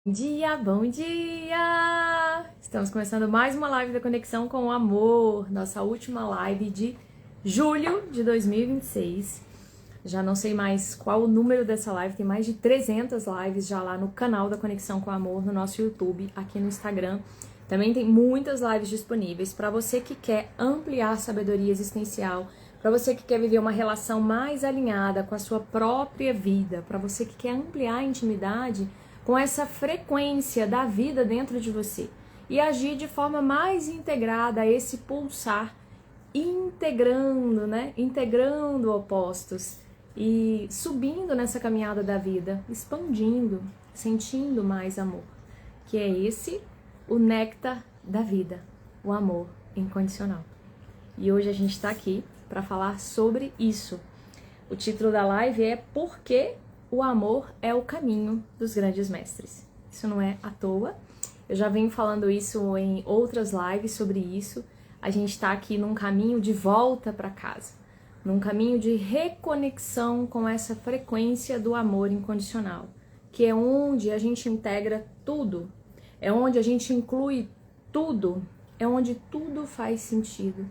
Bom dia, bom dia! Estamos começando mais uma live da Conexão com o Amor, nossa última live de julho de 2026. Já não sei mais qual o número dessa live, tem mais de 300 lives já lá no canal da Conexão com o Amor, no nosso YouTube, aqui no Instagram. Também tem muitas lives disponíveis para você que quer ampliar a sabedoria existencial, para você que quer viver uma relação mais alinhada com a sua própria vida, para você que quer ampliar a intimidade com essa frequência da vida dentro de você e agir de forma mais integrada a esse pulsar, integrando, né? Integrando opostos e subindo nessa caminhada da vida, expandindo, sentindo mais amor, que é esse o néctar da vida, o amor incondicional. E hoje a gente está aqui para falar sobre isso. O título da live é Por que o amor é o caminho dos grandes mestres. Isso não é à toa. Eu já venho falando isso em outras lives sobre isso. A gente está aqui num caminho de volta para casa, num caminho de reconexão com essa frequência do amor incondicional, que é onde a gente integra tudo, é onde a gente inclui tudo, é onde tudo faz sentido,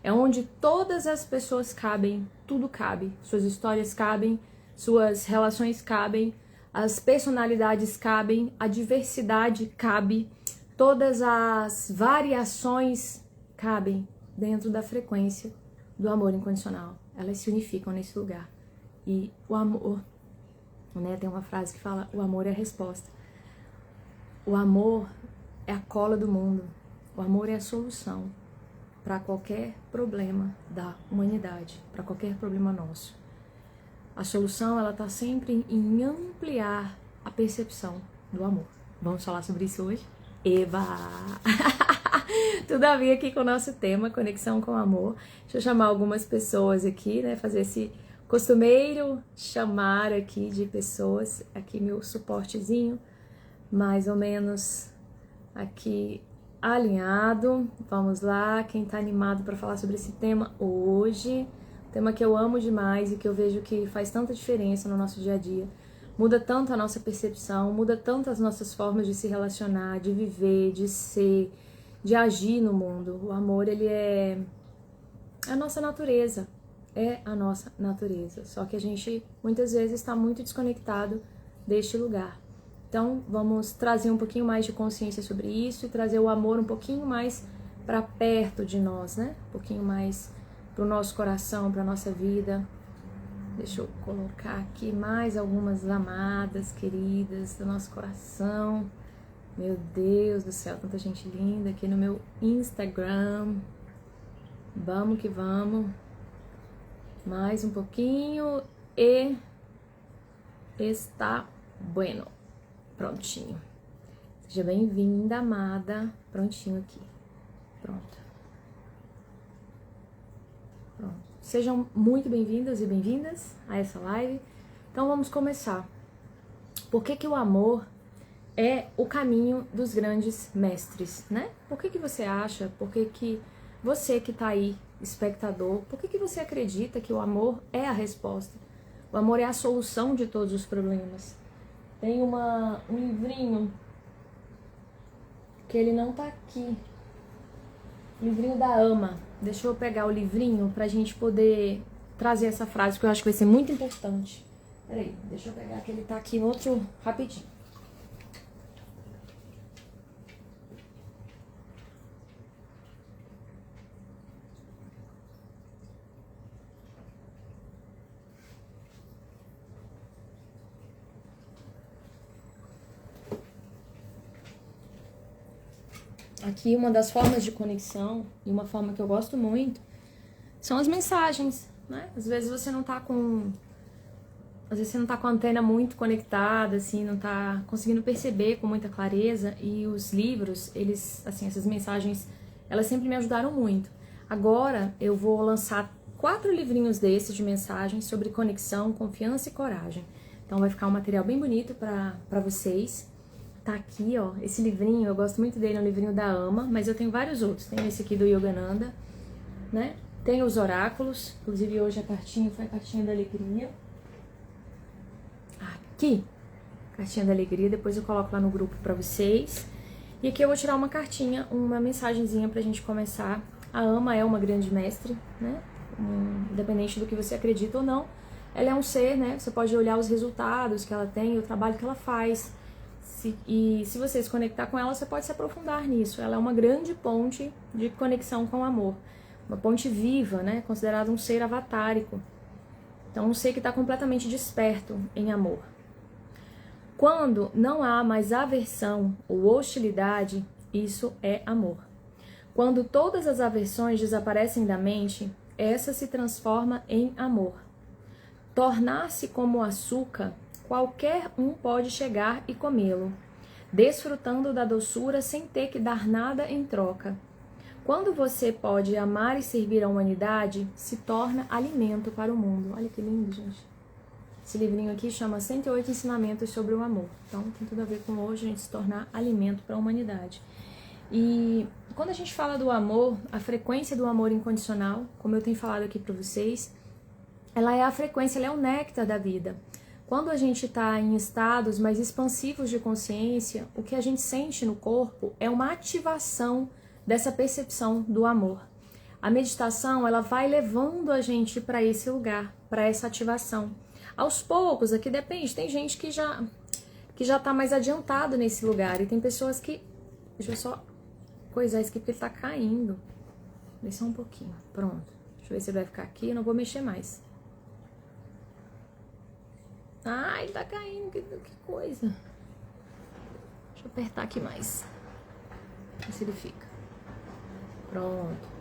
é onde todas as pessoas cabem, tudo cabe, suas histórias cabem, suas relações cabem, as personalidades cabem, a diversidade cabe, todas as variações cabem dentro da frequência do amor incondicional. Elas se unificam nesse lugar. E o amor, né, tem uma frase que fala, o amor é a resposta. O amor é a cola do mundo. O amor é a solução para qualquer problema da humanidade, para qualquer problema nosso. A solução, ela tá sempre em ampliar a percepção do amor. Vamos falar sobre isso hoje? Eba! Tudo a ver aqui com o nosso tema, conexão com o amor. Deixa eu chamar algumas pessoas aqui, né? Fazer esse costumeiro chamar aqui de pessoas. Aqui meu suportezinho, mais ou menos aqui alinhado. Vamos lá, quem tá animado para falar sobre esse tema hoje? Tema que eu amo demais e que eu vejo que faz tanta diferença no nosso dia a dia. Muda tanto a nossa percepção, muda tanto as nossas formas de se relacionar, de viver, de ser, de agir no mundo. O amor, ele é a nossa natureza. É a nossa natureza. Só que a gente, muitas vezes, está muito desconectado deste lugar. Então, vamos trazer um pouquinho mais de consciência sobre isso e trazer o amor um pouquinho mais para perto de nós, né? Um pouquinho mais para o nosso coração, para a nossa vida. Deixa eu colocar aqui mais algumas amadas, queridas do nosso coração. Meu Deus do céu, tanta gente linda aqui no meu Instagram. Vamos que vamos. Mais um pouquinho e está bueno. Prontinho. Seja bem-vinda, amada. Prontinho aqui. Pronto. Sejam muito bem-vindos e bem-vindas a essa live. Então vamos começar. Por que o amor é o caminho dos grandes mestres, né? Por que você acha, por que você que tá aí, espectador, por que você acredita que o amor é a resposta? O amor é a solução de todos os problemas. Tem um livrinho que ele não tá aqui. Livrinho da Ama. Deixa eu pegar o livrinho pra gente poder trazer essa frase, que eu acho que vai ser muito importante. Peraí, deixa eu pegar que ele tá aqui no outro, rapidinho. Aqui uma das formas de conexão, e uma forma que eu gosto muito, são as mensagens, né? Às vezes você não tá com a antena muito conectada, assim, não tá conseguindo perceber com muita clareza, e os livros, eles, assim, essas mensagens, elas sempre me ajudaram muito. Agora eu vou lançar 4 livrinhos desses de mensagens sobre conexão, confiança e coragem. Então vai ficar um material bem bonito pra vocês. Tá aqui, ó, esse livrinho, eu gosto muito dele, é um livrinho da Ama, mas eu tenho vários outros. Tem esse aqui do Yogananda, né? Tem os oráculos, inclusive hoje a cartinha foi a cartinha da alegria. Aqui, cartinha da alegria, depois eu coloco lá no grupo pra vocês. E aqui eu vou tirar uma cartinha, uma mensagenzinha pra gente começar. A Ama é uma grande mestre, né? Independente do que você acredita ou não, ela é um ser, né? Você pode olhar os resultados que ela tem, o trabalho que ela faz. E se você se conectar com ela, você pode se aprofundar nisso. Ela é uma grande ponte de conexão com o amor. Uma ponte viva, né? Considerada um ser avatárico. Então, um ser que está completamente desperto em amor. Quando não há mais aversão ou hostilidade, isso é amor. Quando todas as aversões desaparecem da mente, essa se transforma em amor. Tornar-se como açúcar, qualquer um pode chegar e comê-lo, desfrutando da doçura sem ter que dar nada em troca. Quando você pode amar e servir a humanidade, se torna alimento para o mundo. Olha que lindo, gente. Esse livrinho aqui chama 108 Ensinamentos sobre o Amor. Então, tem tudo a ver com hoje a gente se tornar alimento para a humanidade. E quando a gente fala do amor, a frequência do amor incondicional, como eu tenho falado aqui para vocês, ela é a frequência, ela é o néctar da vida. Quando a gente está em estados mais expansivos de consciência, o que a gente sente no corpo é uma ativação dessa percepção do amor. A meditação, ela vai levando a gente para esse lugar, para essa ativação. Aos poucos, aqui depende, tem gente que já tá mais adiantado nesse lugar, e tem pessoas que... Deixa eu só coisar isso aqui porque ele tá caindo. Deixa só um pouquinho, pronto. Deixa eu ver se ele vai ficar aqui, eu não vou mexer mais. Ai, tá caindo, que coisa. Deixa eu apertar aqui mais. Ver se ele fica. Pronto.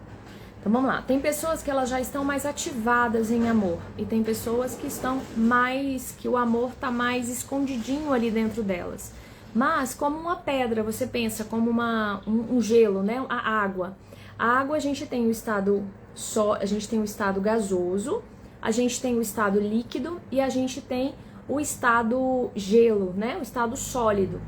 Então vamos lá, tem pessoas que elas já estão mais ativadas em amor e tem pessoas que estão mais, que o amor tá mais escondidinho ali dentro delas. Mas como uma pedra, você pensa como um gelo, né? A água. A água a gente tem o estado a gente tem o estado gasoso, a gente tem o estado líquido e a gente tem o estado gelo, né? O estado sólido.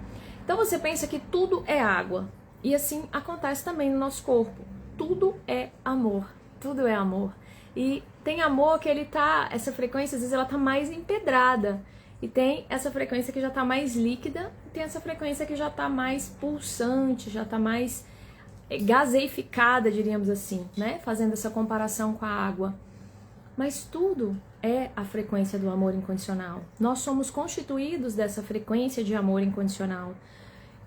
Então você pensa que tudo é água e assim acontece também no nosso corpo. Tudo é amor, tudo é amor. E tem amor que ele tá, essa frequência às vezes ela tá mais empedrada. E tem essa frequência que já tá mais líquida, e tem essa frequência que já tá mais pulsante, já tá mais gaseificada, diríamos assim, né? Fazendo essa comparação com a água. Mas tudo é a frequência do amor incondicional. Nós somos constituídos dessa frequência de amor incondicional.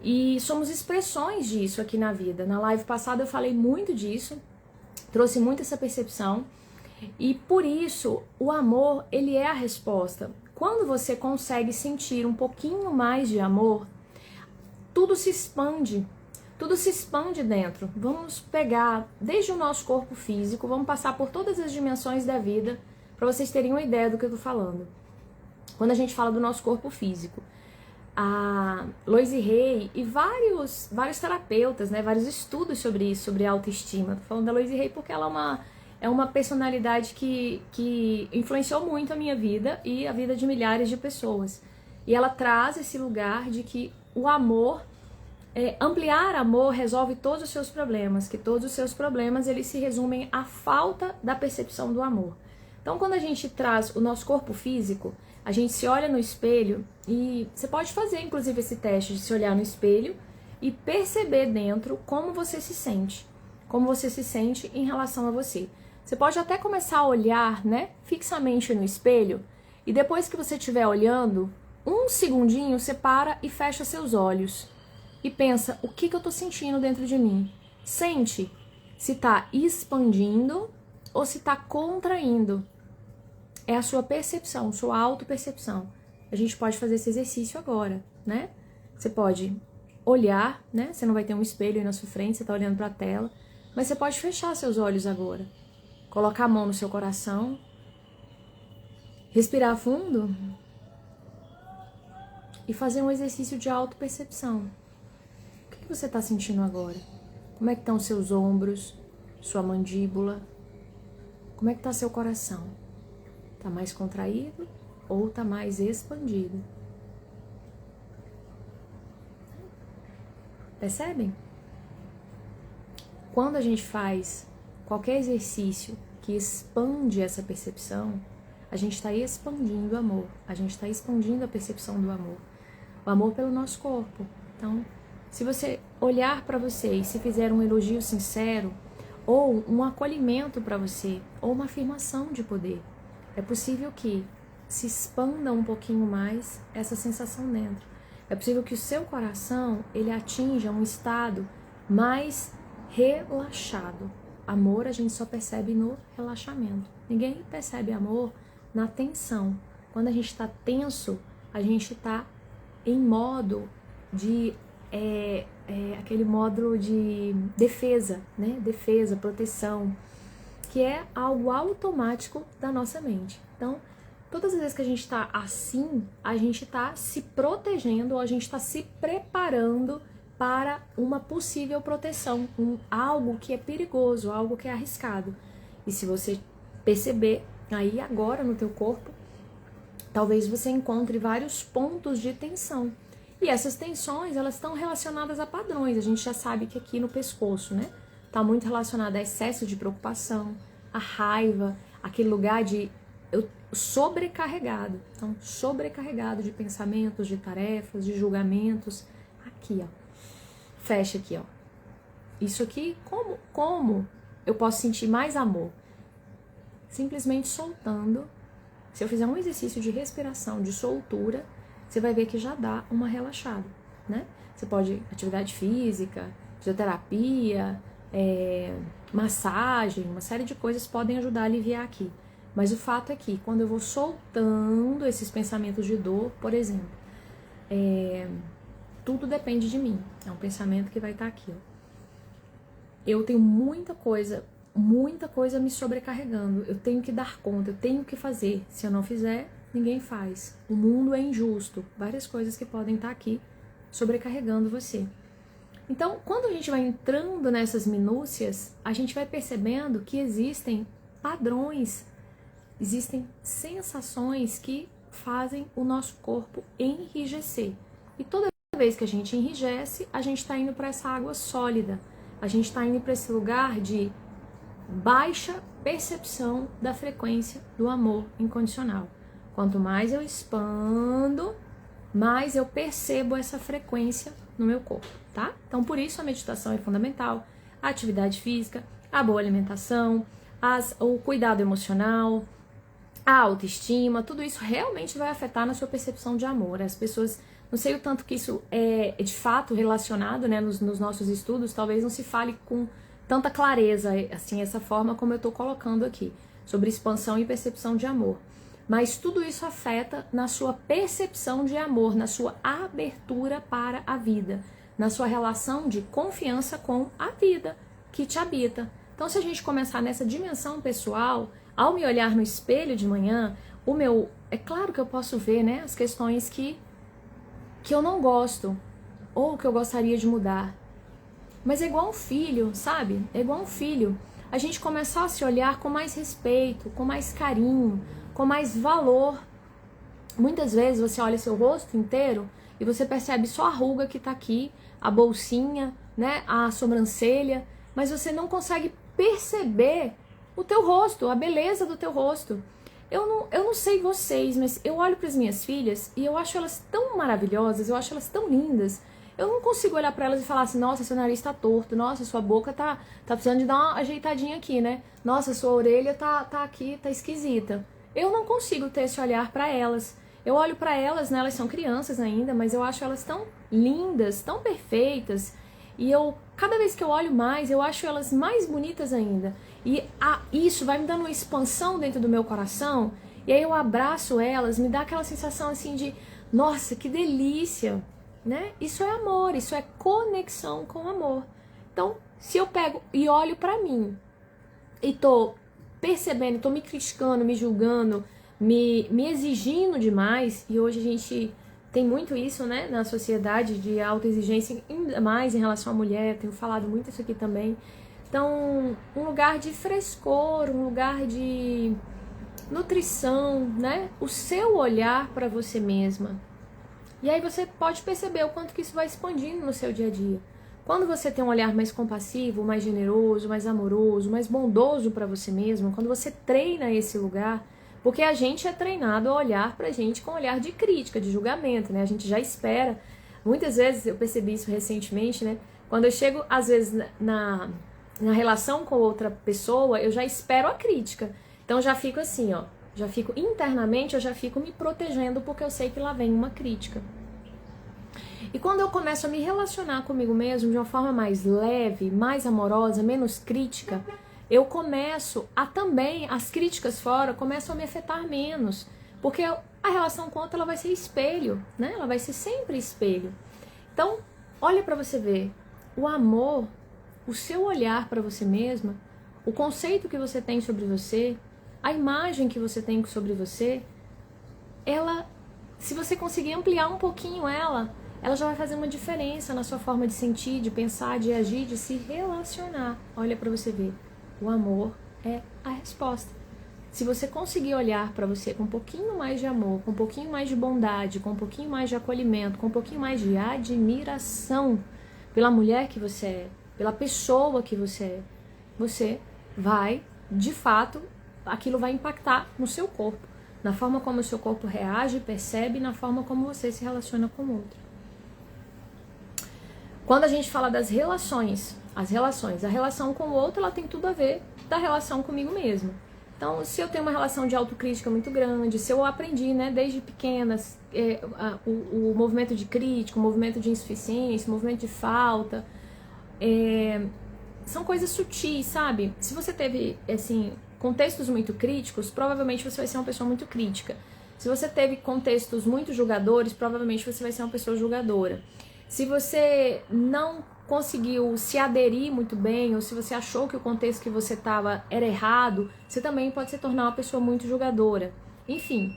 E somos expressões disso aqui na vida. Na live passada eu falei muito disso, trouxe muito essa percepção. E por isso, o amor, ele é a resposta. Quando você consegue sentir um pouquinho mais de amor, tudo se expande dentro. Vamos pegar desde o nosso corpo físico, vamos passar por todas as dimensões da vida, para vocês terem uma ideia do que eu tô falando. Quando a gente fala do nosso corpo físico, a Louise Hay e vários terapeutas, né, vários estudos sobre isso, sobre autoestima. Tô falando da Louise Hay porque ela é uma personalidade que influenciou muito a minha vida e a vida de milhares de pessoas. E ela traz esse lugar de que o amor, ampliar amor resolve todos os seus problemas, que todos os seus problemas eles se resumem à falta da percepção do amor. Então quando a gente traz o nosso corpo físico, a gente se olha no espelho e você pode fazer inclusive esse teste de se olhar no espelho e perceber dentro como você se sente em relação a você. Você pode até começar a olhar, né, fixamente no espelho e depois que você estiver olhando, um segundinho você para e fecha seus olhos e pensa, o que eu tô sentindo dentro de mim? Sente se tá expandindo ou se tá contraindo. É a sua percepção, sua autopercepção. A gente pode fazer esse exercício agora, né? Você pode olhar, né? Você não vai ter um espelho aí na sua frente, você tá olhando pra tela. Mas você pode fechar seus olhos agora. Colocar a mão no seu coração. Respirar fundo. E fazer um exercício de autopercepção. O que você tá sentindo agora? Como é que estão os seus ombros? Sua mandíbula? Como é que tá seu coração? Tá mais contraído ou tá mais expandido? Percebem? Quando a gente faz qualquer exercício que expande essa percepção, a gente está expandindo o amor, a gente está expandindo a percepção do amor. o amor pelo nosso corpo. Então, se você olhar para você e se fizer um elogio sincero, ou um acolhimento para você, ou uma afirmação de poder, é possível que se expanda um pouquinho mais essa sensação dentro. É possível que o seu coração, ele atinja um estado mais relaxado. Amor a gente só percebe no relaxamento. Ninguém percebe amor na tensão. Quando a gente está tenso, a gente está em modo de aquele módulo de defesa, né? Defesa, proteção, que é algo automático da nossa mente. Então, todas as vezes que a gente está assim, a gente está se protegendo ou a gente está se preparando para uma possível proteção, algo que é perigoso, algo que é arriscado. E se você perceber aí agora no teu corpo, talvez você encontre vários pontos de tensão. E essas tensões, elas estão relacionadas a padrões. A gente já sabe que aqui no pescoço, né, tá muito relacionado a excesso de preocupação, a raiva, aquele lugar de sobrecarregado. Então, sobrecarregado de pensamentos, de tarefas, de julgamentos. Aqui, ó. Fecha aqui, ó. Isso aqui, como eu posso sentir mais amor? Simplesmente soltando. Se eu fizer um exercício de respiração, de soltura, você vai ver que já dá uma relaxada, né? Você pode, atividade física, fisioterapia, massagem, uma série de coisas podem ajudar a aliviar aqui. Mas o fato é que quando eu vou soltando esses pensamentos de dor, por exemplo, tudo depende de mim. É um pensamento que vai estar aqui, ó. Eu tenho muita coisa me sobrecarregando. Eu tenho que dar conta, eu tenho que fazer. Se eu não fizer, ninguém faz. O mundo é injusto. Várias coisas que podem estar aqui sobrecarregando você. Então, quando a gente vai entrando nessas minúcias, a gente vai percebendo que existem padrões, existem sensações que fazem o nosso corpo enrijecer. E toda vez que a gente enrijece, a gente está indo para essa água sólida. A gente está indo para esse lugar de baixa percepção da frequência do amor incondicional. Quanto mais eu expando, mais eu percebo essa frequência no meu corpo, tá? Então, por isso a meditação é fundamental, a atividade física, a boa alimentação, o cuidado emocional, a autoestima, tudo isso realmente vai afetar na sua percepção de amor. As pessoas, não sei o tanto que isso é de fato relacionado, né, nos nossos estudos, talvez não se fale com tanta clareza, assim, essa forma como eu tô colocando aqui, sobre expansão e percepção de amor. Mas tudo isso afeta na sua percepção de amor, na sua abertura para a vida, na sua relação de confiança com a vida que te habita. Então, se a gente começar nessa dimensão pessoal, ao me olhar no espelho de manhã, é claro que eu posso ver, né, as questões que eu não gosto ou que eu gostaria de mudar. Mas é igual um filho, sabe? É igual um filho. A gente começar a se olhar com mais respeito, com mais carinho, com mais valor. Muitas vezes você olha seu rosto inteiro e você percebe só a ruga que tá aqui, a bolsinha, né, a sobrancelha, mas você não consegue perceber o teu rosto, a beleza do teu rosto. Eu não sei vocês, mas eu olho para as minhas filhas e eu acho elas tão maravilhosas, eu acho elas tão lindas. Eu não consigo olhar para elas e falar assim, nossa, seu nariz tá torto, nossa, sua boca tá precisando de dar uma ajeitadinha aqui, né? Nossa, sua orelha tá aqui, tá esquisita. Eu não consigo ter esse olhar para elas. Eu olho para elas, né, elas são crianças ainda, mas eu acho elas tão lindas, tão perfeitas. E cada vez que eu olho mais, eu acho elas mais bonitas ainda. E isso vai me dando uma expansão dentro do meu coração. E aí eu abraço elas, me dá aquela sensação assim de, nossa, que delícia, né? Isso é amor, isso é conexão com o amor. Então, se eu pego e olho pra mim e tô percebendo, tô me criticando, me julgando, me exigindo demais, e hoje a gente tem muito isso, né, na sociedade de autoexigência, ainda mais em relação à mulher, tenho falado muito isso aqui também. Então, um lugar de frescor, um lugar de nutrição, né? O seu olhar para você mesma. E aí você pode perceber o quanto que isso vai expandindo no seu dia a dia. Quando você tem um olhar mais compassivo, mais generoso, mais amoroso, mais bondoso para você mesmo, quando você treina esse lugar, Porque a gente é treinado a olhar pra gente com um olhar de crítica, de julgamento, né? A gente já espera. Muitas vezes, eu percebi isso recentemente, né? Quando eu chego, às vezes, na relação com outra pessoa, eu já espero a crítica. Então, eu já fico assim, ó. Já fico internamente, eu já fico me protegendo porque eu sei que lá vem uma crítica. E quando eu começo a me relacionar comigo mesmo de uma forma mais leve, mais amorosa, menos crítica, eu começo a também, as críticas fora começam a me afetar menos. Porque a relação com outra, ela vai ser espelho, né? Ela vai ser sempre espelho. Então, olha pra você ver, o amor, o seu olhar pra você mesma, o conceito que você tem sobre você, a imagem que você tem sobre você, ela, se você conseguir ampliar um pouquinho ela já vai fazer uma diferença na sua forma de sentir, de pensar, de agir, de se relacionar. Olha pra você ver, o amor é a resposta. Se você conseguir olhar pra você com um pouquinho mais de amor, com um pouquinho mais de bondade, com um pouquinho mais de acolhimento, com um pouquinho mais de admiração pela mulher que você é, pela pessoa que você vai, de fato, aquilo vai impactar no seu corpo, na forma como o seu corpo reage, percebe, na forma como você se relaciona com o outro. Quando a gente fala das relações, a relação com o outro, ela tem tudo a ver da relação comigo mesma. Então, se eu tenho uma relação de autocrítica muito grande, se eu aprendi, né, desde pequenas, o movimento de crítica, o movimento de insuficiência, o movimento de falta, são coisas sutis, sabe? Se você teve, assim, contextos muito críticos, provavelmente você vai ser uma pessoa muito crítica. Se você teve contextos muito julgadores, provavelmente você vai ser uma pessoa julgadora. Se você não conseguiu se aderir muito bem, ou se você achou que o contexto que você estava era errado, você também pode se tornar uma pessoa muito julgadora. Enfim,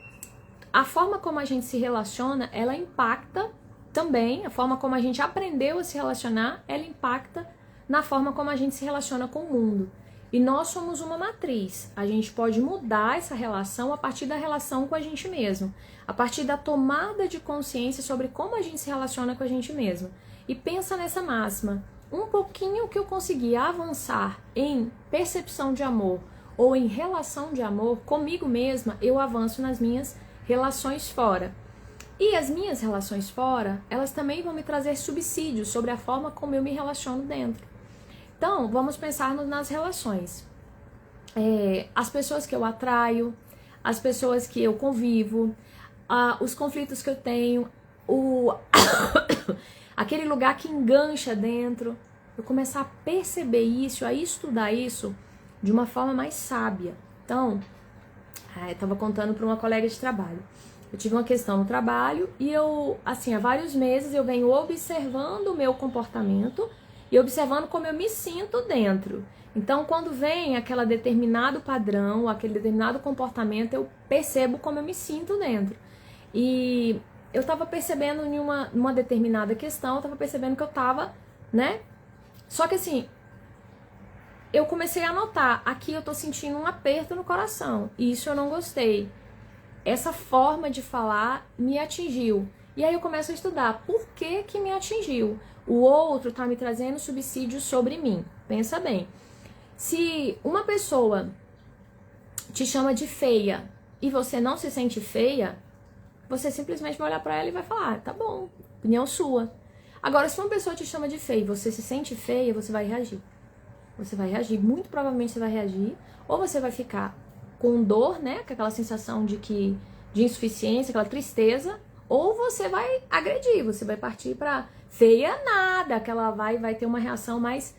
a forma como a gente se relaciona, ela impacta também, a forma como a gente aprendeu a se relacionar, ela impacta na forma como a gente se relaciona com o mundo. E nós somos uma matriz. A gente pode mudar essa relação a partir da relação com a gente mesmo, a partir da tomada de consciência sobre como a gente se relaciona com a gente mesmo. E pensa nessa máxima, um pouquinho que eu conseguir avançar em percepção de amor ou em relação de amor comigo mesma, eu avanço nas minhas relações fora. E as minhas relações fora, elas também vão me trazer subsídios sobre a forma como eu me relaciono dentro. Então, vamos pensar nas relações. As pessoas que eu atraio, as pessoas que eu convivo, os conflitos que eu tenho, aquele lugar que engancha dentro. Eu começar a perceber isso, a estudar isso de uma forma mais sábia. Então, eu estava contando para uma colega de trabalho. Eu tive uma questão no trabalho e eu, assim, há vários meses eu venho observando o meu comportamento e observando como eu me sinto dentro. Então, quando vem aquele determinado padrão, aquele determinado comportamento, eu percebo como eu me sinto dentro. E eu tava percebendo em uma determinada questão, eu tava percebendo que eu tava, né? Só que assim, eu comecei a notar, aqui eu tô sentindo um aperto no coração, e isso eu não gostei. Essa forma de falar me atingiu. E aí eu começo a estudar por que que me atingiu. O outro tá me trazendo subsídios sobre mim. Pensa bem. Se uma pessoa te chama de feia e você não se sente feia, você simplesmente vai olhar pra ela e vai falar, tá bom, opinião sua. Agora, se uma pessoa te chama de feia e você se sente feia, você vai reagir. Você vai reagir, muito provavelmente você vai reagir, ou você vai ficar com dor, né, com aquela sensação de insuficiência, aquela tristeza, ou você vai agredir, você vai partir pra feia nada, que ela vai ter uma reação mais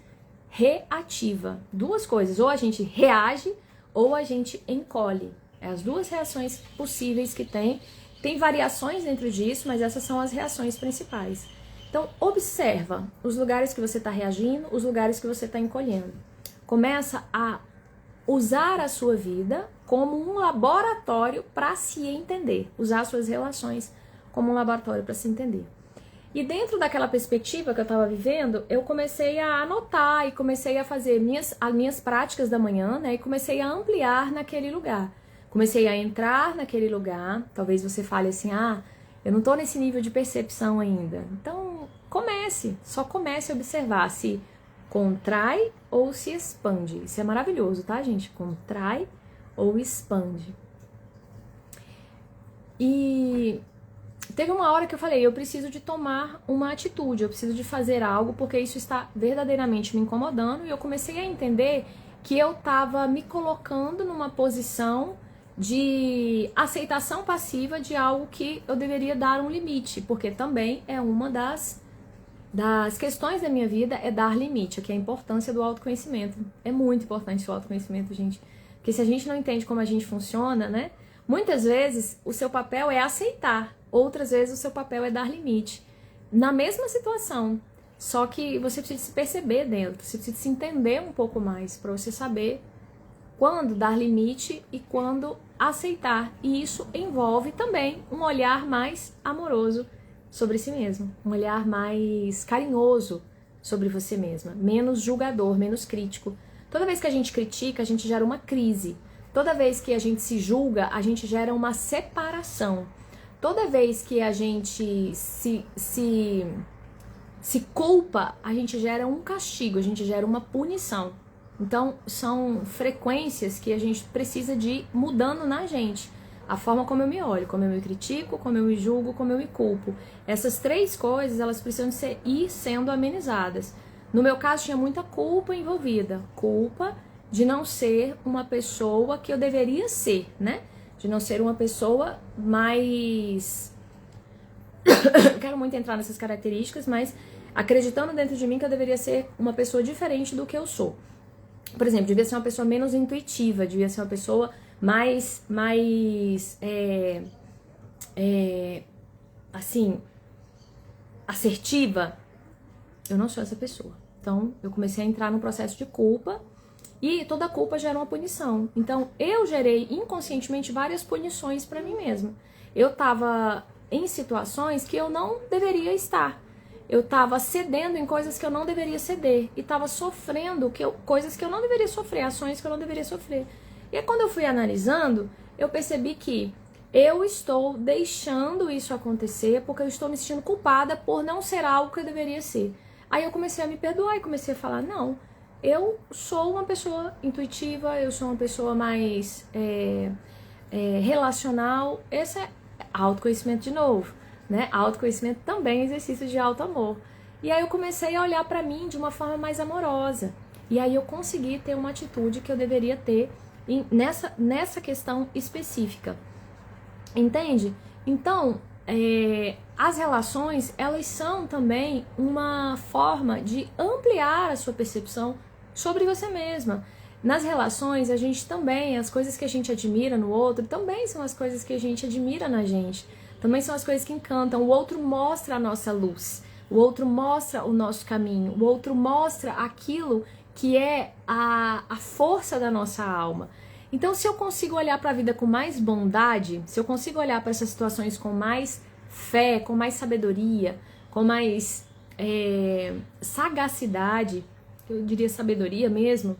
reativa. Duas coisas, ou a gente reage, ou a gente encolhe. É as duas reações possíveis que tem. Tem variações dentro disso, mas essas são as reações principais. Então, observa os lugares que você está reagindo, os lugares que você está encolhendo. Começa a usar a sua vida como um laboratório para se entender. Usar as suas relações como um laboratório para se entender. E dentro daquela perspectiva que eu estava vivendo, eu comecei a anotar e comecei a fazer as minhas práticas da manhã, né? E comecei a ampliar naquele lugar. Comecei a entrar naquele lugar. Talvez você fale assim, eu não tô nesse nível de percepção ainda. Então, só comece a observar se contrai ou se expande. Isso é maravilhoso, tá, gente? Contrai ou expande. E teve uma hora que eu falei, eu preciso de tomar uma atitude, eu preciso de fazer algo, porque isso está verdadeiramente me incomodando. E eu comecei a entender que eu estava me colocando numa posição de aceitação passiva de algo que eu deveria dar um limite, porque também é uma das questões da minha vida, é dar limite, que é a importância do autoconhecimento. É muito importante o autoconhecimento, gente, porque se a gente não entende como a gente funciona, né, muitas vezes o seu papel é aceitar, outras vezes o seu papel é dar limite, na mesma situação, só que você precisa se perceber dentro, você precisa se entender um pouco mais, para você saber quando dar limite e quando aceitar. E isso envolve também um olhar mais amoroso sobre si mesmo, um olhar mais carinhoso sobre você mesma, menos julgador, menos crítico. Toda vez que a gente critica, a gente gera uma crise. Toda vez que a gente se julga, a gente gera uma separação. Toda vez que a gente se culpa, a gente gera um castigo, a gente gera uma punição. Então, são frequências que a gente precisa de ir mudando na gente. A forma como eu me olho, como eu me critico, como eu me julgo, como eu me culpo. Essas três coisas, elas precisam ir sendo amenizadas. No meu caso, tinha muita culpa envolvida. Culpa de não ser uma pessoa que eu deveria ser, né? De não ser uma pessoa mais... Quero muito entrar nessas características, mas acreditando dentro de mim que eu deveria ser uma pessoa diferente do que eu sou. Por exemplo, devia ser uma pessoa menos intuitiva, devia ser uma pessoa mais assim, assertiva. Eu não sou essa pessoa. Então, eu comecei a entrar num processo de culpa e toda culpa gera uma punição. Então, eu gerei inconscientemente várias punições pra mim mesma. Eu tava em situações que eu não deveria estar. Eu tava cedendo em coisas que eu não deveria ceder. E tava sofrendo coisas que eu não deveria sofrer, ações que eu não deveria sofrer. E aí, quando eu fui analisando, eu percebi que eu estou deixando isso acontecer porque eu estou me sentindo culpada por não ser algo que eu deveria ser. Aí eu comecei a me perdoar e comecei a falar, não, eu sou uma pessoa intuitiva, eu sou uma pessoa mais relacional. Esse é autoconhecimento de novo, né? Autoconhecimento também é exercício de auto-amor. E aí eu comecei a olhar pra mim de uma forma mais amorosa. E aí eu consegui ter uma atitude que eu deveria ter nessa questão específica. Entende? Então, as relações, elas são também uma forma de ampliar a sua percepção sobre você mesma. Nas relações, a gente também, as coisas que a gente admira no outro, também são as coisas que a gente admira na gente. Também são as coisas que encantam. O outro mostra a nossa luz. O outro mostra o nosso caminho. O outro mostra aquilo que é a força da nossa alma. Então, se eu consigo olhar para a vida com mais bondade, se eu consigo olhar para essas situações com mais fé, com mais sabedoria, com mais sagacidade, eu diria sabedoria mesmo,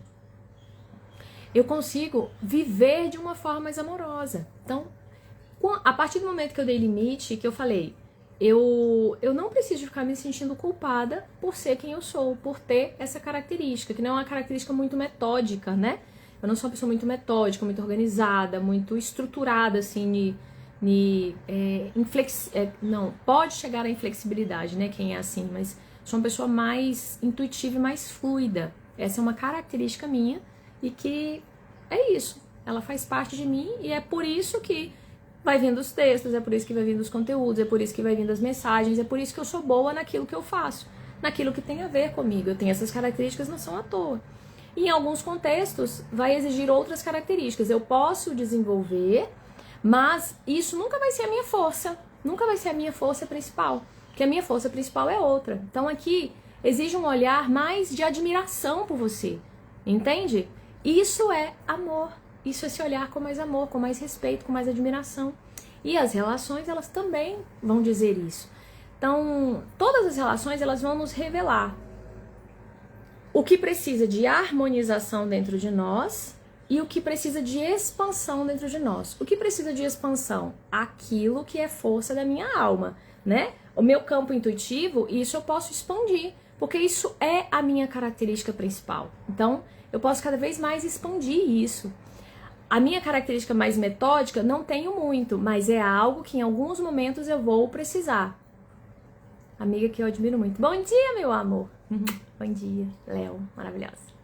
eu consigo viver de uma forma mais amorosa. Então, a partir do momento que eu dei limite, que eu falei, eu não preciso ficar me sentindo culpada por ser quem eu sou, por ter essa característica, que não é uma característica muito metódica, né? Eu não sou uma pessoa muito metódica, muito organizada, muito estruturada, assim, não, pode chegar à inflexibilidade, né, quem é assim, mas sou uma pessoa mais intuitiva e mais fluida. Essa é uma característica minha e que é isso, ela faz parte de mim e é por isso que vai vindo os textos, é por isso que vai vindo os conteúdos, é por isso que vai vindo as mensagens, é por isso que eu sou boa naquilo que eu faço, naquilo que tem a ver comigo. Eu tenho essas características, não são à toa. E em alguns contextos vai exigir outras características. Eu posso desenvolver, mas isso nunca vai ser a minha força, nunca vai ser a minha força principal, porque a minha força principal é outra. Então aqui exige um olhar mais de admiração por você, entende? Isso é amor, isso é se olhar com mais amor, com mais respeito, com mais admiração. E as relações, elas também vão dizer isso. Então, todas as relações, elas vão nos revelar o que precisa de harmonização dentro de nós e o que precisa de expansão dentro de nós. O que precisa de expansão? Aquilo que é força da minha alma, né? O meu campo intuitivo, isso eu posso expandir, porque isso é a minha característica principal. Então, eu posso cada vez mais expandir isso. A minha característica mais metódica não tenho muito, mas é algo que em alguns momentos eu vou precisar. Amiga que eu admiro muito. Bom dia, meu amor. Bom dia, Léo, maravilhosa.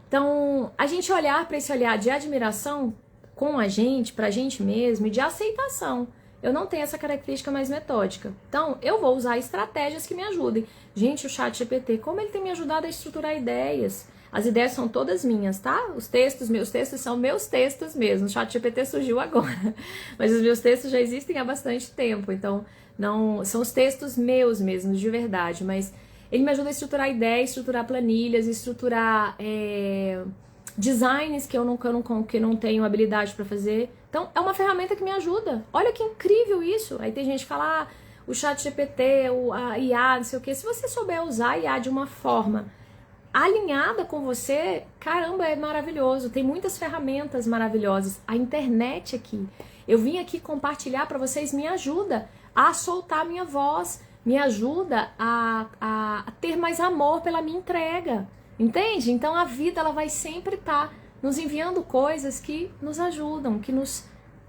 Então, a gente olhar para esse olhar de admiração com a gente, pra gente mesmo, e de aceitação. Eu não tenho essa característica mais metódica. Então, eu vou usar estratégias que me ajudem. Gente, o ChatGPT, como ele tem me ajudado a estruturar ideias? As ideias são todas minhas, tá? Os textos, meus textos são meus textos mesmo. O ChatGPT surgiu agora, mas os meus textos já existem há bastante tempo. Então, não são os textos meus mesmos, de verdade. Mas ele me ajuda a estruturar ideias, estruturar planilhas, estruturar designs que eu não tenho habilidade para fazer. Então, é uma ferramenta que me ajuda. Olha que incrível isso. Aí tem gente que fala, o ChatGPT, a IA, não sei o quê. Se você souber usar a IA de uma forma alinhada com você, caramba, é maravilhoso. Tem muitas ferramentas maravilhosas. A internet aqui, eu vim aqui compartilhar para vocês, me ajuda a soltar minha voz, me ajuda a ter mais amor pela minha entrega, entende? Então a vida ela vai sempre estar nos enviando coisas que nos ajudam, que nos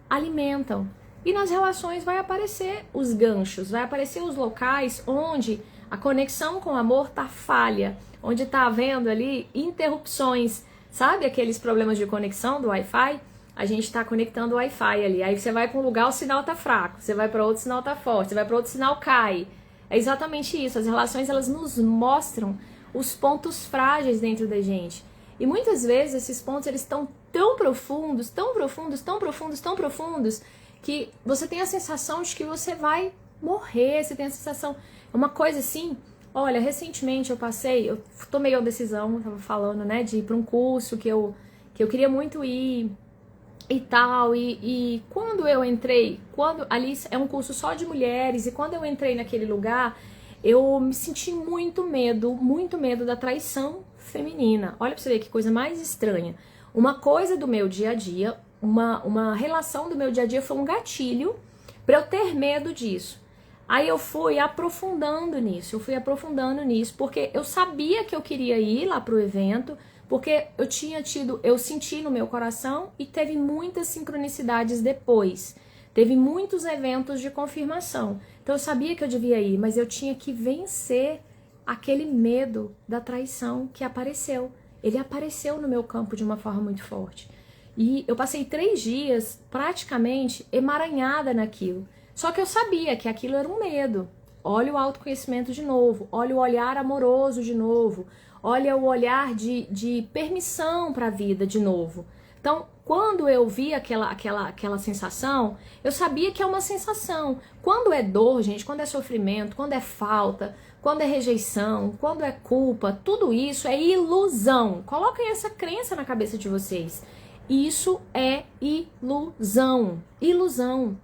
alimentam. E nas relações vai aparecer os ganchos, vai aparecer os locais onde a conexão com o amor tá falha, onde tá havendo ali interrupções, sabe aqueles problemas de conexão do Wi-Fi? A gente tá conectando o Wi-Fi ali, aí você vai para um lugar, o sinal tá fraco, você vai para outro, o sinal tá forte, você vai para outro, o sinal cai. É exatamente isso, as relações elas nos mostram os pontos frágeis dentro da gente. E muitas vezes esses pontos eles estão tão profundos, tão profundos, tão profundos, tão profundos, que você tem a sensação de que você vai morrer, você tem a sensação, uma coisa assim. Olha, recentemente eu tomei a decisão, eu tava falando, né, de ir para um curso que eu queria muito ir e tal, e quando eu entrei, ali é um curso só de mulheres, e quando eu entrei naquele lugar, eu me senti muito medo da traição feminina. Olha pra você ver que coisa mais estranha. Uma coisa do meu dia a dia, uma relação do meu dia a dia foi um gatilho para eu ter medo disso. Aí eu fui aprofundando nisso, porque eu sabia que eu queria ir lá pro evento, porque eu senti no meu coração e teve muitas sincronicidades depois. Teve muitos eventos de confirmação. Então eu sabia que eu devia ir, mas eu tinha que vencer aquele medo da traição que apareceu. Ele apareceu no meu campo de uma forma muito forte. E eu passei 3 dias praticamente emaranhada naquilo. Só que eu sabia que aquilo era um medo. Olha o autoconhecimento de novo, olha o olhar amoroso de novo, olha o olhar de permissão para a vida de novo. Então, quando eu vi aquela sensação, eu sabia que é uma sensação. Quando é dor, gente, quando é sofrimento, quando é falta, quando é rejeição, quando é culpa, tudo isso é ilusão. Coloquem essa crença na cabeça de vocês. Isso é ilusão. Ilusão.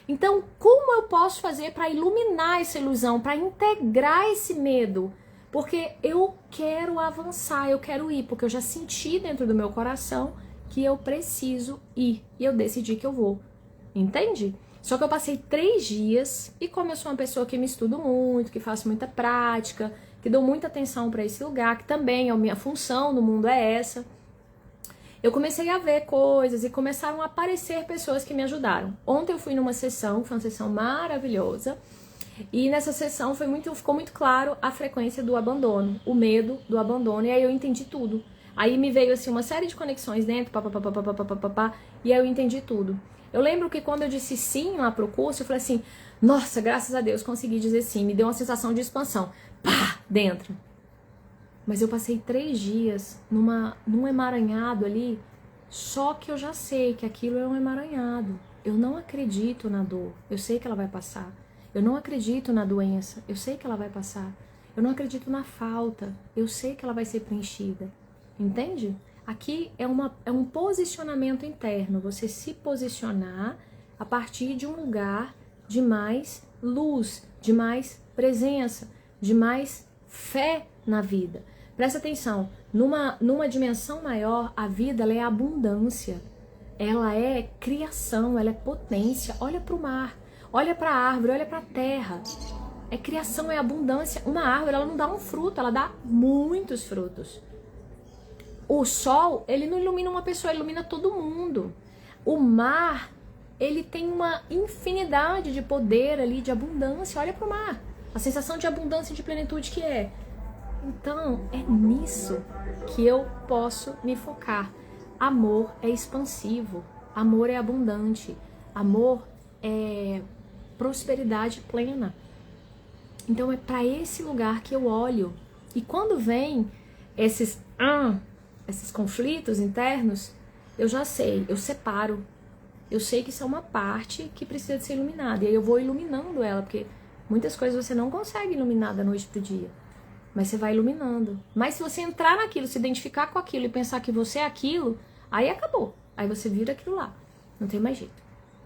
Então, como eu posso fazer para iluminar essa ilusão, para integrar esse medo? Porque eu quero avançar, eu quero ir, porque eu já senti dentro do meu coração que eu preciso ir. E eu decidi que eu vou. Entende? Só que eu passei 3 dias, e como eu sou uma pessoa que me estudo muito, que faço muita prática, que dou muita atenção para esse lugar, que também a minha função no mundo é essa, eu comecei a ver coisas e começaram a aparecer pessoas que me ajudaram. Ontem eu fui numa sessão, foi uma sessão maravilhosa, e nessa sessão ficou muito claro a frequência do abandono, o medo do abandono, e aí eu entendi tudo. Aí me veio assim uma série de conexões dentro, e aí eu entendi tudo. Eu lembro que quando eu disse sim lá pro curso, eu falei assim, nossa, graças a Deus consegui dizer sim, me deu uma sensação de expansão, pá, dentro. Mas eu passei 3 dias num emaranhado ali, só que eu já sei que aquilo é um emaranhado. Eu não acredito na dor, eu sei que ela vai passar. Eu não acredito na doença, eu sei que ela vai passar. Eu não acredito na falta, eu sei que ela vai ser preenchida. Entende? Aqui é um posicionamento interno, você se posicionar a partir de um lugar de mais luz, de mais presença, de mais fé na vida. Presta atenção, numa dimensão maior, a vida ela é abundância, ela é criação, ela é potência. Olha para o mar, olha para a árvore, olha para a terra. É criação, é abundância. Uma árvore ela não dá um fruto, ela dá muitos frutos. O sol, ele não ilumina uma pessoa, ele ilumina todo mundo. O mar, ele tem uma infinidade de poder ali, de abundância. Olha pro mar. A sensação de abundância e de plenitude que é. Então, é nisso que eu posso me focar. Amor é expansivo. Amor é abundante. Amor é prosperidade plena. Então, é para esse lugar que eu olho. E quando vem esses conflitos internos, eu já sei, eu separo. Eu sei que isso é uma parte que precisa de ser iluminada. E aí eu vou iluminando ela, porque muitas coisas você não consegue iluminar da noite pro dia. Mas você vai iluminando. Mas se você entrar naquilo, se identificar com aquilo e pensar que você é aquilo, aí acabou. Aí você vira aquilo lá. Não tem mais jeito.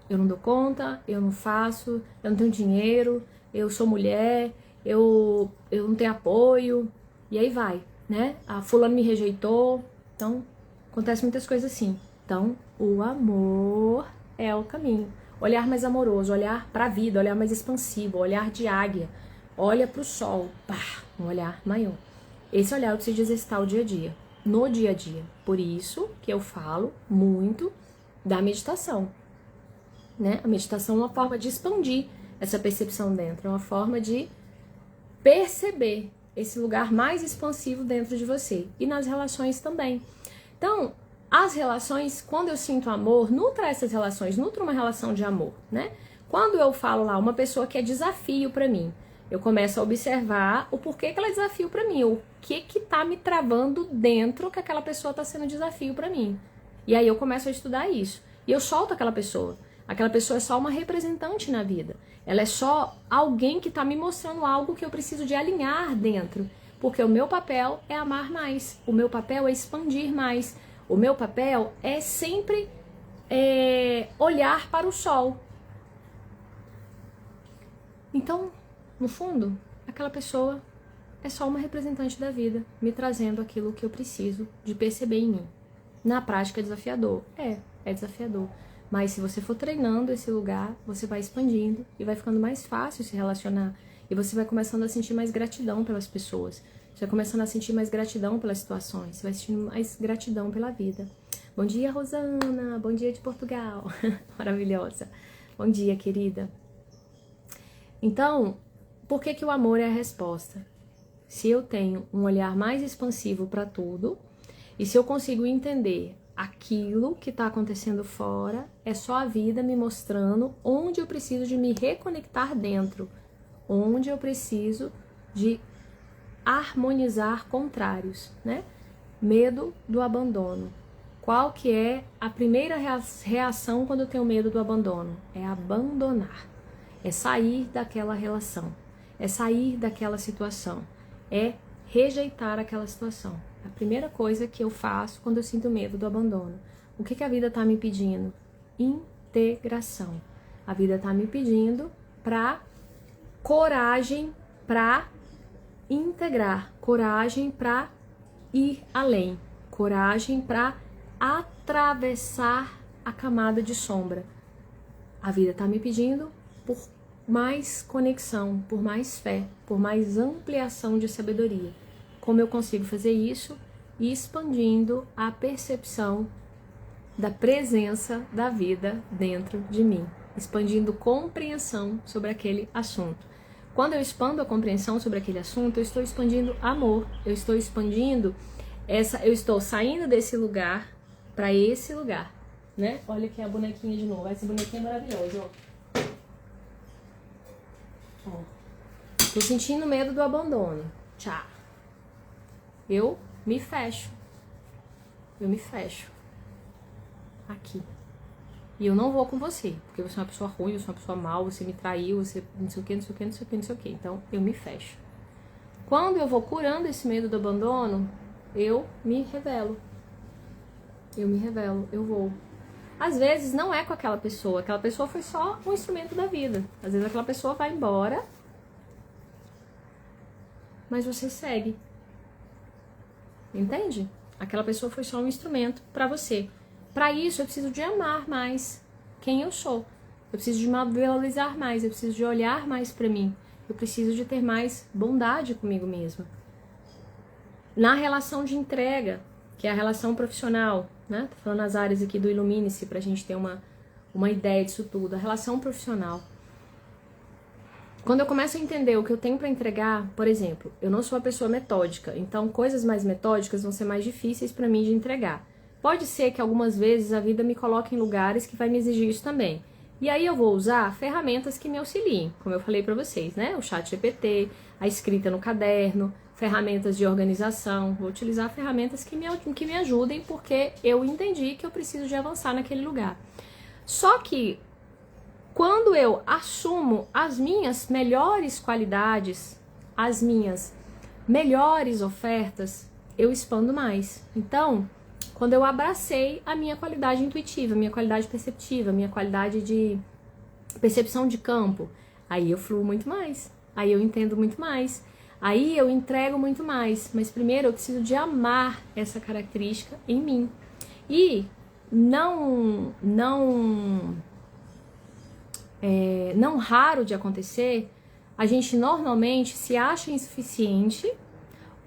Eu não dou conta, eu não faço, eu não tenho dinheiro, eu sou mulher, eu não tenho apoio. E aí vai, né? A fulano me rejeitou. Então, acontece muitas coisas assim. Então, o amor é o caminho. Olhar mais amoroso, olhar para a vida, olhar mais expansivo, olhar de águia. Olha para o sol, pá, um olhar maior. Esse olhar eu preciso exercitar o dia a dia, no dia a dia. Por isso que eu falo muito da meditação, né? A meditação é uma forma de expandir essa percepção dentro, é uma forma de perceber esse lugar mais expansivo dentro de você. E nas relações também. Então, as relações, quando eu sinto amor, nutra essas relações, nutra uma relação de amor, né? Quando eu falo lá, uma pessoa que é desafio pra mim, eu começo a observar o porquê que ela é desafio pra mim, o que tá me travando dentro que aquela pessoa tá sendo desafio pra mim. E aí eu começo a estudar isso. E eu solto aquela pessoa. Aquela pessoa é só uma representante na vida. Ela é só alguém que tá me mostrando algo que eu preciso de alinhar dentro. Porque o meu papel é amar mais. O meu papel é expandir mais. O meu papel é sempre olhar para o sol. Então, no fundo, aquela pessoa é só uma representante da vida, me trazendo aquilo que eu preciso de perceber em mim. Na prática é desafiador. É desafiador. Mas se você for treinando esse lugar, você vai expandindo e vai ficando mais fácil se relacionar. E você vai começando a sentir mais gratidão pelas pessoas. Você vai começando a sentir mais gratidão pelas situações. Você vai sentir mais gratidão pela vida. Bom dia, Rosana. Bom dia de Portugal. Maravilhosa. Bom dia, querida. Então, por que o amor é a resposta? Se eu tenho um olhar mais expansivo para tudo, e se eu consigo entender aquilo que está acontecendo fora, é só a vida me mostrando onde eu preciso de me reconectar dentro, onde eu preciso de harmonizar contrários, né? Medo do abandono. Qual que é a primeira reação quando eu tenho medo do abandono? É abandonar. É sair daquela relação. É sair daquela situação. É rejeitar aquela situação. A primeira coisa que eu faço quando eu sinto medo do abandono. O que a vida está me pedindo? Integração. A vida está me pedindo para coragem para integrar, coragem para ir além, coragem para atravessar a camada de sombra. A vida está me pedindo por mais conexão, por mais fé, por mais ampliação de sabedoria. Como eu consigo fazer isso? Expandindo a percepção da presença da vida dentro de mim, expandindo compreensão sobre aquele assunto. Quando eu expando a compreensão sobre aquele assunto, eu estou expandindo amor, eu estou expandindo eu estou saindo desse lugar para esse lugar, né? Olha aqui a bonequinha de novo, essa bonequinha é maravilhosa, ó. Tô sentindo medo do abandono. Tchau. Eu me fecho. Eu me fecho. Aqui. E eu não vou com você, porque você é uma pessoa ruim, você é uma pessoa mal, você me traiu, você não sei o que, não sei o que, não sei o que, não sei o que. Então, eu me fecho. Quando eu vou curando esse medo do abandono, eu me revelo. Eu me revelo, eu vou. Às vezes não é com aquela pessoa foi só um instrumento da vida. Às vezes aquela pessoa vai embora, mas você segue. Entende? Aquela pessoa foi só um instrumento para você. Para isso, eu preciso de amar mais quem eu sou. Eu preciso de me valorizar mais, eu preciso de olhar mais para mim. Eu preciso de ter mais bondade comigo mesma. Na relação de entrega, que é a relação profissional, né? Tô falando as áreas aqui do Ilumine-se pra gente ter uma ideia disso tudo. A relação profissional. Quando eu começo a entender o que eu tenho para entregar, por exemplo, eu não sou uma pessoa metódica, então coisas mais metódicas vão ser mais difíceis para mim de entregar. Pode ser que algumas vezes a vida me coloque em lugares que vai me exigir isso também. E aí eu vou usar ferramentas que me auxiliem, como eu falei para vocês, né? O ChatGPT, a escrita no caderno, ferramentas de organização. Vou utilizar ferramentas que me ajudem porque eu entendi que eu preciso de avançar naquele lugar. Só que quando eu assumo as minhas melhores qualidades, as minhas melhores ofertas, eu expando mais. Então, quando eu abracei a minha qualidade intuitiva, minha qualidade perceptiva, minha qualidade de percepção de campo, aí eu fluo muito mais, aí eu entendo muito mais, aí eu entrego muito mais. Mas primeiro eu preciso de amar essa característica em mim. E não raro de acontecer, a gente normalmente se acha insuficiente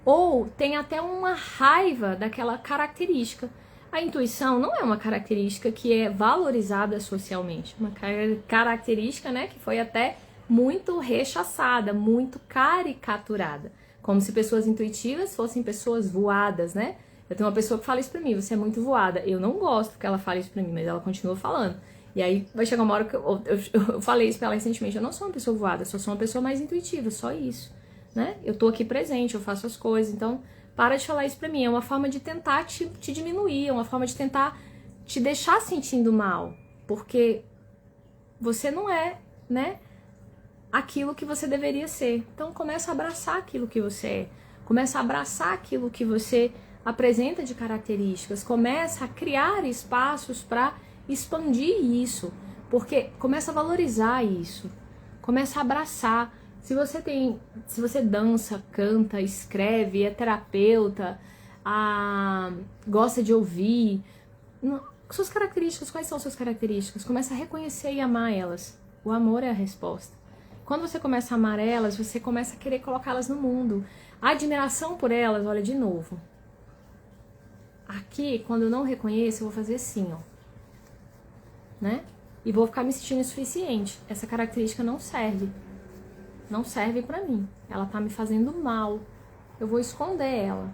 ou tem até uma raiva daquela característica. A intuição não é uma característica que é valorizada socialmente, uma característica, né, que foi até muito rechaçada, muito caricaturada, como se pessoas intuitivas fossem pessoas voadas, né? Eu tenho uma pessoa que fala isso pra mim: você é muito voada. Eu não gosto que ela fale isso pra mim, mas ela continua falando. E aí vai chegar uma hora que eu falei isso pra ela recentemente: eu não sou uma pessoa voada, só sou uma pessoa mais intuitiva, só isso, né? Eu tô aqui presente, eu faço as coisas, então para de falar isso pra mim. É uma forma de tentar te diminuir, é uma forma de tentar te deixar sentindo mal, porque você não é, né, aquilo que você deveria ser. Então começa a abraçar aquilo que você é, começa a abraçar aquilo que você apresenta de características, começa a criar espaços para expandir isso, porque começa a valorizar isso, começa a abraçar. Se você dança, canta, escreve, é terapeuta, gosta de ouvir, suas características, quais são suas características? Começa a reconhecer e amar elas. O amor é a resposta. Quando você começa a amar elas, você começa a querer colocá-las no mundo. A admiração por elas, olha, de novo. Aqui, quando eu não reconheço, eu vou fazer assim, ó, né? E vou ficar me sentindo insuficiente. Essa característica não serve. Não serve pra mim. Ela tá me fazendo mal. Eu vou esconder ela.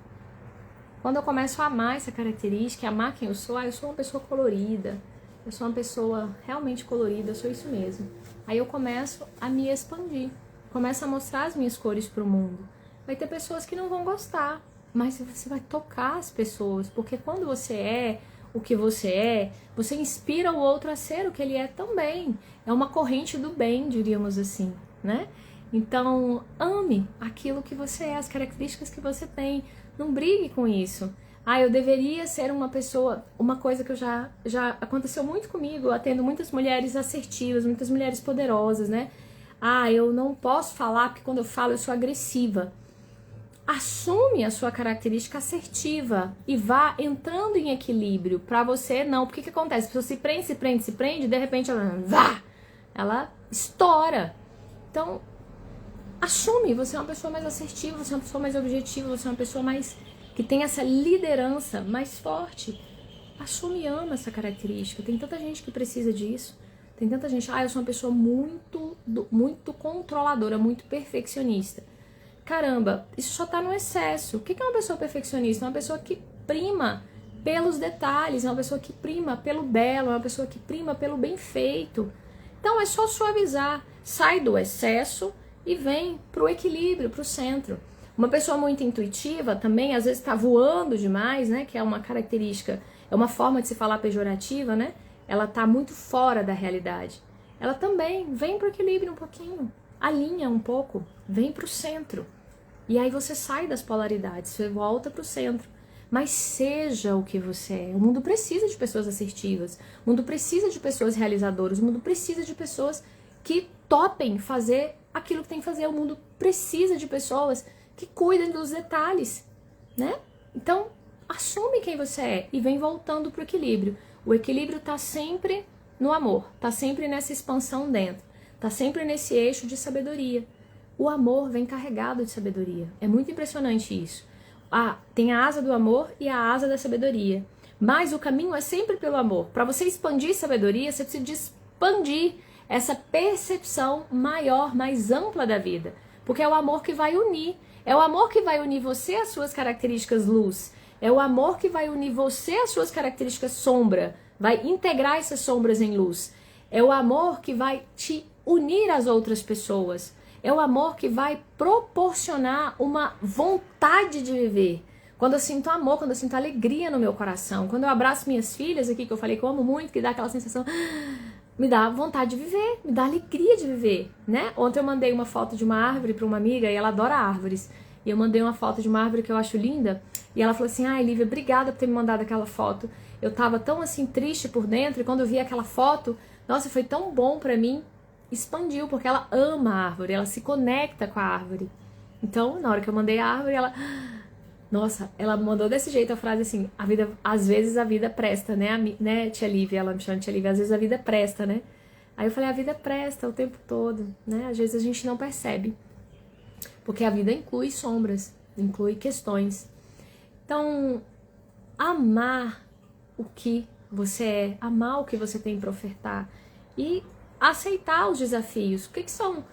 Quando eu começo a amar essa característica, amar quem eu sou uma pessoa colorida. Eu sou uma pessoa realmente colorida, eu sou isso mesmo. Aí eu começo a me expandir. Começo a mostrar as minhas cores pro mundo. Vai ter pessoas que não vão gostar, mas você vai tocar as pessoas. Porque quando você é o que você é, você inspira o outro a ser o que ele é também. É uma corrente do bem, diríamos assim, né? Então, ame aquilo que você é, as características que você tem. Não brigue com isso. Eu deveria ser uma pessoa... Uma coisa que já aconteceu muito comigo, eu atendo muitas mulheres assertivas, muitas mulheres poderosas, né? Eu não posso falar porque quando eu falo eu sou agressiva. Assume a sua característica assertiva e vá entrando em equilíbrio. Pra você, não. Porque que acontece? A pessoa se prende, de repente ela estoura. Então, assume, você é uma pessoa mais assertiva, você é uma pessoa mais objetiva, você é uma pessoa mais que tem essa liderança mais forte. Assume e ama essa característica. Tem tanta gente que precisa disso. Tem tanta gente, eu sou uma pessoa muito controladora, muito perfeccionista. Caramba, isso só tá no excesso. O que é uma pessoa perfeccionista? É uma pessoa que prima pelos detalhes, é uma pessoa que prima pelo belo, é uma pessoa que prima pelo bem feito. Então é só suavizar, sai do excesso e vem pro equilíbrio, pro centro. Uma pessoa muito intuitiva também, às vezes tá voando demais, né? Que é uma característica, é uma forma de se falar pejorativa, né? Ela tá muito fora da realidade. Ela também vem pro equilíbrio um pouquinho, alinha um pouco, vem pro centro. E aí você sai das polaridades, você volta pro centro. Mas seja o que você é. O mundo precisa de pessoas assertivas. O mundo precisa de pessoas realizadoras. O mundo precisa de pessoas que topem fazer aquilo que tem que fazer. O mundo precisa de pessoas que cuidem dos detalhes, né? Então, assume quem você é e vem voltando pro equilíbrio. O equilíbrio tá sempre no amor, tá sempre nessa expansão dentro, tá sempre nesse eixo de sabedoria. O amor vem carregado de sabedoria. É muito impressionante isso. tem a asa do amor e a asa da sabedoria. Mas o caminho é sempre pelo amor. Para você expandir sabedoria, você precisa de expandir essa percepção maior, mais ampla da vida. Porque é o amor que vai unir. É o amor que vai unir você às suas características luz. É o amor que vai unir você às suas características sombra. Vai integrar essas sombras em luz. É o amor que vai te unir às outras pessoas. É o amor que vai proporcionar uma vontade de viver. Quando eu sinto amor, quando eu sinto alegria no meu coração, quando eu abraço minhas filhas aqui, que eu falei que eu amo muito, que dá aquela sensação, me dá vontade de viver, me dá alegria de viver, né? Ontem eu mandei uma foto de uma árvore para uma amiga e ela adora árvores. E eu mandei uma foto de uma árvore que eu acho linda e ela falou assim, ai Lívia, obrigada por ter me mandado aquela foto. Eu tava tão assim triste por dentro e quando eu vi aquela foto, nossa, foi tão bom pra mim. Expandiu, porque ela ama a árvore, ela se conecta com a árvore. Então, na hora que eu mandei a árvore, ela... Nossa, ela mandou desse jeito a frase assim, a vida, às vezes a vida presta, né, tia Lívia? Ela me chama de tia Lívia, às vezes a vida presta, né? Aí eu falei, a vida presta o tempo todo, né? Às vezes a gente não percebe. Porque a vida inclui sombras, inclui questões. Então, amar o que você é, amar o que você tem para ofertar e aceitar os desafios. O que são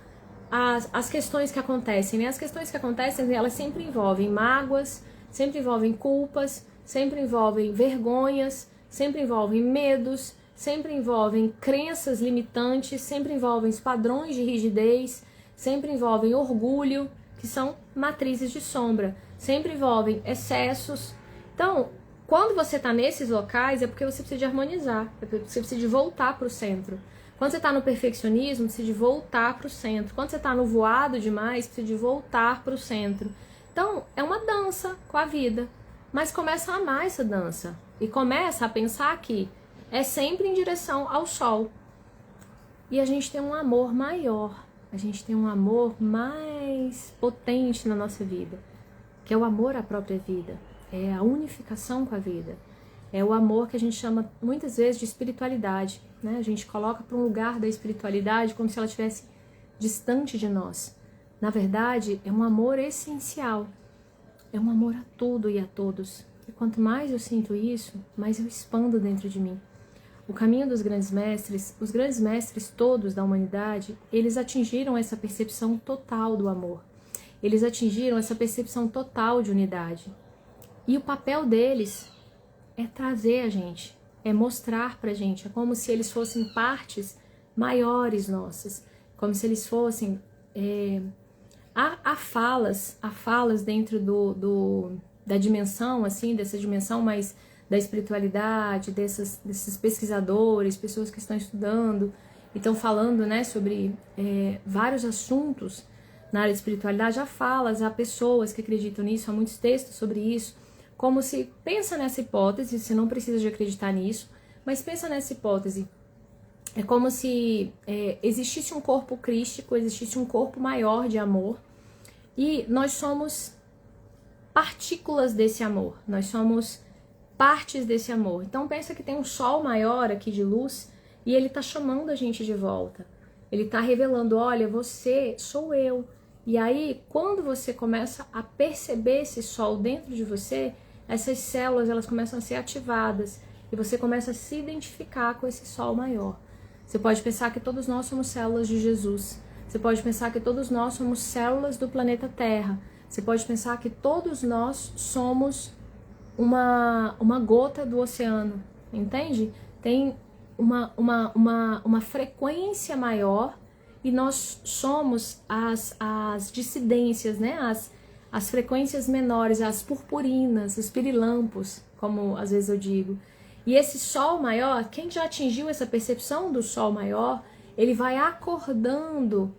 as questões que acontecem, né? As questões que acontecem, elas sempre envolvem mágoas, sempre envolvem culpas, sempre envolvem vergonhas, sempre envolvem medos, sempre envolvem crenças limitantes, sempre envolvem padrões de rigidez, sempre envolvem orgulho, que são matrizes de sombra, sempre envolvem excessos. Então, quando você está nesses locais, é porque você precisa de harmonizar, é porque você precisa de voltar para o centro. Quando você está no perfeccionismo, precisa de voltar para o centro. Quando você está no voado demais, precisa de voltar para o centro. Então, é uma dança com a vida. Mas começa a amar essa dança. E começa a pensar que é sempre em direção ao sol. E a gente tem um amor maior. A gente tem um amor mais potente na nossa vida. Que é o amor à própria vida. É a unificação com a vida. É o amor que a gente chama muitas vezes de espiritualidade, né? A gente coloca para um lugar da espiritualidade como se ela estivesse distante de nós. Na verdade, é um amor essencial. É um amor a tudo e a todos. E quanto mais eu sinto isso, mais eu expando dentro de mim. O caminho dos grandes mestres, os grandes mestres todos da humanidade, eles atingiram essa percepção total do amor. Eles atingiram essa percepção total de unidade. E o papel deles é trazer a gente, é mostrar pra gente, é como se eles fossem partes maiores nossas, como se eles fossem, há falas dentro da dimensão, assim, dessa dimensão mais da espiritualidade, desses pesquisadores, pessoas que estão estudando e estão falando, né, sobre vários assuntos na área de espiritualidade, há falas, há pessoas que acreditam nisso, há muitos textos sobre isso. Como se, pensa nessa hipótese, você não precisa de acreditar nisso, mas pensa nessa hipótese. É como se existisse um corpo crístico, existisse um corpo maior de amor, e nós somos partículas desse amor, nós somos partes desse amor. Então pensa que tem um sol maior aqui de luz, e ele está chamando a gente de volta. Ele está revelando, olha, você sou eu. E aí, quando você começa a perceber esse sol dentro de você, essas células elas começam a ser ativadas e você começa a se identificar com esse sol maior. Você pode pensar que todos nós somos células de Jesus. Você pode pensar que todos nós somos células do planeta Terra. Você pode pensar que todos nós somos uma gota do oceano, entende? Tem uma frequência maior e nós somos as dissidências, né? As frequências menores, as purpurinas, os pirilampos, como às vezes eu digo. E esse sol maior, quem já atingiu essa percepção do sol maior, ele vai acordando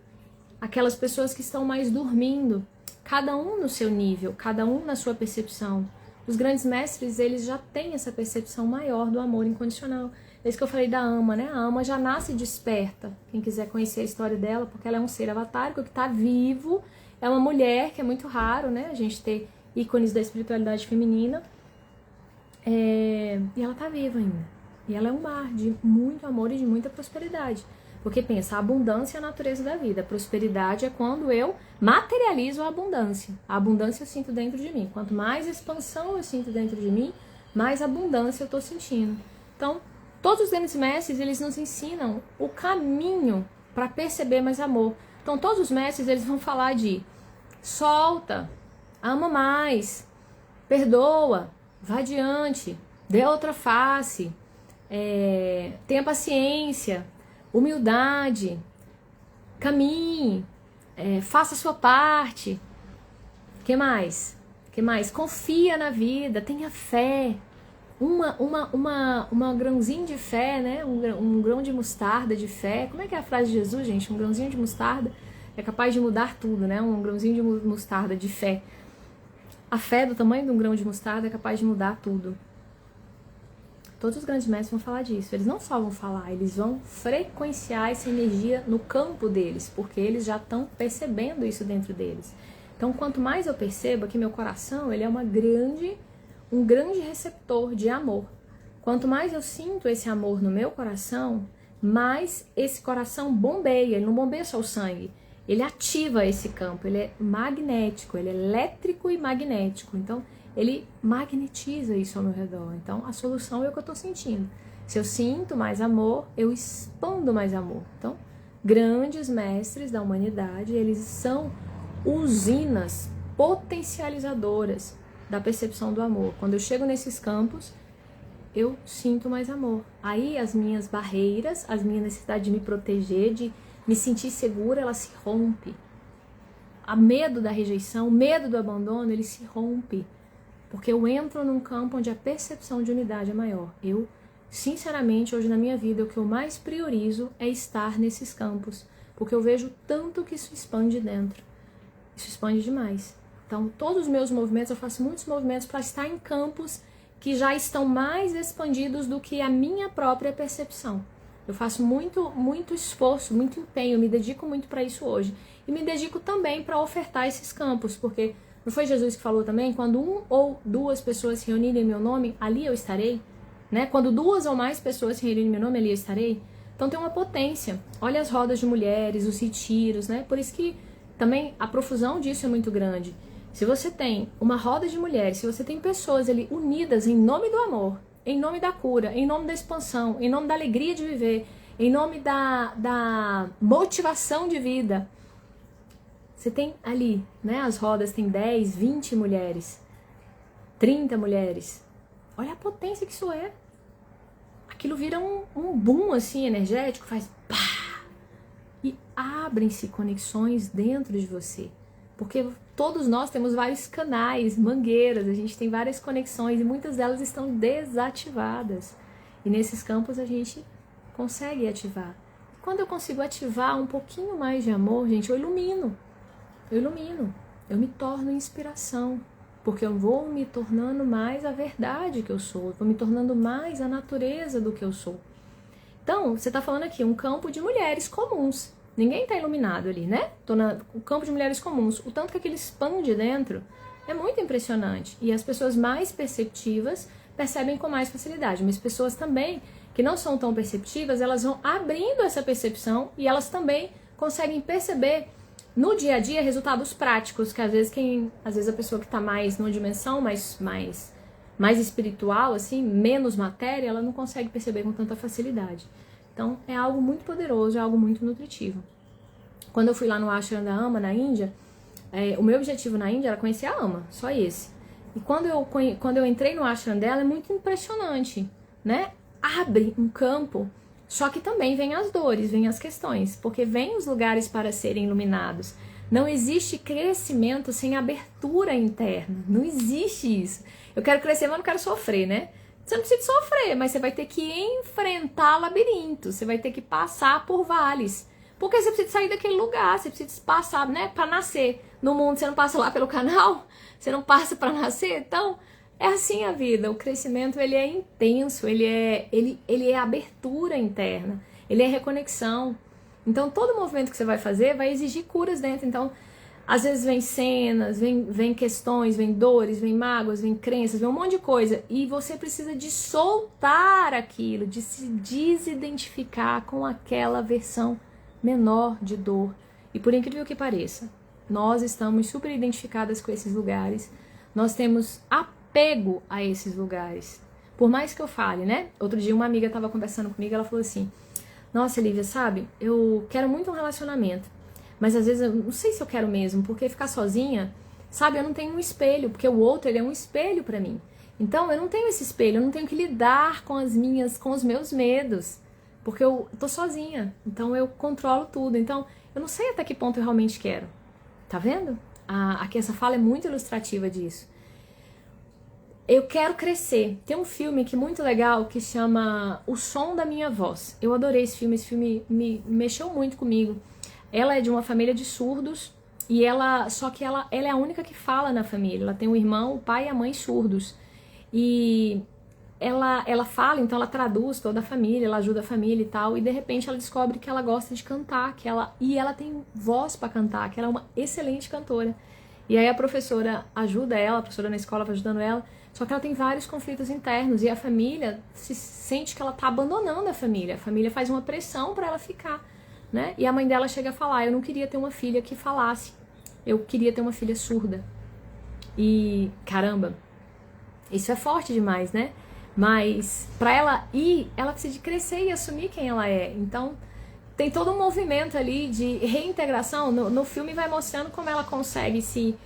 aquelas pessoas que estão mais dormindo, cada um no seu nível, cada um na sua percepção. Os grandes mestres, eles já têm essa percepção maior do amor incondicional. É isso que eu falei da Ama, né? A Ama já nasce desperta. Quem quiser conhecer a história dela, porque ela é um ser avatárico que está vivo. É uma mulher, que é muito raro, né? A gente ter ícones da espiritualidade feminina. E ela está viva ainda. E ela é um mar de muito amor e de muita prosperidade. Porque pensa, a abundância é a natureza da vida. A prosperidade é quando eu materializo a abundância. A abundância eu sinto dentro de mim. Quanto mais expansão eu sinto dentro de mim, mais abundância eu estou sentindo. Então, todos os grandes mestres, eles nos ensinam o caminho para perceber mais amor. Então, todos os mestres, eles vão falar de solta, ama mais, perdoa, vá adiante, dê outra face, tenha paciência, humildade, caminhe, faça a sua parte. Que mais? Que mais? Confia na vida, tenha fé. Uma grãozinho de fé, né? Um grão de mostarda de fé. Como é que é a frase de Jesus, gente? Um grãozinho de mostarda é capaz de mudar tudo, né? Um grãozinho de mostarda de fé. A fé do tamanho de um grão de mostarda é capaz de mudar tudo. Todos os grandes mestres vão falar disso. Eles não só vão falar, eles vão frequenciar essa energia no campo deles, porque eles já estão percebendo isso dentro deles. Então, quanto mais eu percebo que meu coração, ele é um grande receptor de amor. Quanto mais eu sinto esse amor no meu coração, mais esse coração bombeia. Ele não bombeia só o sangue, ele ativa esse campo, ele é magnético, ele é elétrico e magnético. Então, ele magnetiza isso ao meu redor. Então, a solução é o que eu estou sentindo. Se eu sinto mais amor, eu expando mais amor. Então, grandes mestres da humanidade, eles são usinas potencializadoras da percepção do amor. Quando eu chego nesses campos, eu sinto mais amor. Aí as minhas barreiras, as minhas necessidades de me proteger, de me sentir segura, ela se rompe. O medo da rejeição, o medo do abandono, ele se rompe. Porque eu entro num campo onde a percepção de unidade é maior. Eu, sinceramente, hoje na minha vida, o que eu mais priorizo é estar nesses campos. Porque eu vejo tanto que isso expande dentro. Isso expande demais. Então, todos os meus movimentos, eu faço muitos movimentos para estar em campos que já estão mais expandidos do que a minha própria percepção. Eu faço muito esforço, muito empenho, me dedico muito para isso hoje. E me dedico também para ofertar esses campos, porque não foi Jesus que falou também? Quando um ou duas pessoas se reunirem em meu nome, ali eu estarei. Né? Quando duas ou mais pessoas se reunirem em meu nome, ali eu estarei. Então tem uma potência. Olha as rodas de mulheres, os retiros, né? Por isso que também a profusão disso é muito grande. Se você tem uma roda de mulheres, se você tem pessoas ali unidas em nome do amor, em nome da cura, em nome da expansão, em nome da alegria de viver, em nome da motivação de vida, você tem ali, né? As rodas tem 10, 20 mulheres, 30 mulheres. Olha a potência que isso é. Aquilo vira um boom assim energético, faz pá! E abrem-se conexões dentro de você. Porque todos nós temos vários canais, mangueiras, a gente tem várias conexões e muitas delas estão desativadas. E nesses campos a gente consegue ativar. Quando eu consigo ativar um pouquinho mais de amor, gente, eu ilumino. Eu me torno inspiração, porque eu vou me tornando mais a verdade que eu sou, eu vou me tornando mais a natureza do que eu sou. Então, você está falando aqui, um campo de mulheres comuns, ninguém está iluminado ali, né? O campo de mulheres comuns, o tanto que aquilo expande dentro é muito impressionante, e as pessoas mais perceptivas percebem com mais facilidade, mas pessoas também que não são tão perceptivas, elas vão abrindo essa percepção e elas também conseguem perceber no dia a dia resultados práticos, que às vezes a pessoa que está mais numa dimensão mais espiritual, assim, menos matéria, ela não consegue perceber com tanta facilidade. Então é algo muito poderoso, é algo muito nutritivo. Quando eu fui lá no Ashram da Ama, na Índia, o meu objetivo na Índia era conhecer a Ama, só esse. E quando eu entrei no Ashram dela, é muito impressionante, né? Abre um campo. Só que também vem as dores, vem as questões, porque vem os lugares para serem iluminados. Não existe crescimento sem abertura interna, não existe isso. Eu quero crescer, mas não quero sofrer, né? Você não precisa sofrer, mas você vai ter que enfrentar labirintos, você vai ter que passar por vales. Porque você precisa sair daquele lugar, você precisa passar, né, para nascer. No mundo você não passa lá pelo canal, você não passa para nascer, então... É assim a vida, o crescimento ele é intenso, ele é abertura interna, ele é reconexão. Então todo movimento que você vai fazer vai exigir curas dentro. Então Às vezes vem cenas, vem questões, vem dores, vem mágoas, vem crenças, vem um monte de coisa. E você precisa de soltar aquilo, de se desidentificar com aquela versão menor de dor. E por incrível que pareça, nós estamos super identificadas com esses lugares. Nós temos apego a esses lugares. Por mais que eu fale, né? Outro dia uma amiga estava conversando comigo, ela falou assim: nossa, Lívia, sabe? Eu quero muito um relacionamento. Mas às vezes eu não sei se eu quero mesmo, porque ficar sozinha, sabe, eu não tenho um espelho, porque o outro, ele é um espelho pra mim. Então eu não tenho esse espelho, eu não tenho que lidar com os meus medos, porque eu tô sozinha, então eu controlo tudo. Então eu não sei até que ponto eu realmente quero. Tá vendo? Aqui essa fala é muito ilustrativa disso. Eu quero crescer. Tem um filme que é muito legal que chama O Som da Minha Voz. Eu adorei esse filme me mexeu muito comigo. Ela é de uma família de surdos e ela é a única que fala na família. Ela tem um irmão, o pai e a mãe surdos. E ela fala, então ela traduz toda a família, ela ajuda a família e tal. E de repente ela descobre que ela gosta de cantar, e ela tem voz para cantar, que ela é uma excelente cantora. E aí a professora ajuda ela, a professora na escola vai ajudando ela. Só que ela tem vários conflitos internos e a família se sente que ela tá abandonando a família. A família faz uma pressão para ela ficar. Né? E a mãe dela chega a falar: eu não queria ter uma filha que falasse, eu queria ter uma filha surda. E caramba, isso é forte demais, né? Mas pra ela ir, ela precisa de crescer e assumir quem ela é. Então tem todo um movimento ali de reintegração. No filme vai mostrando como ela consegue se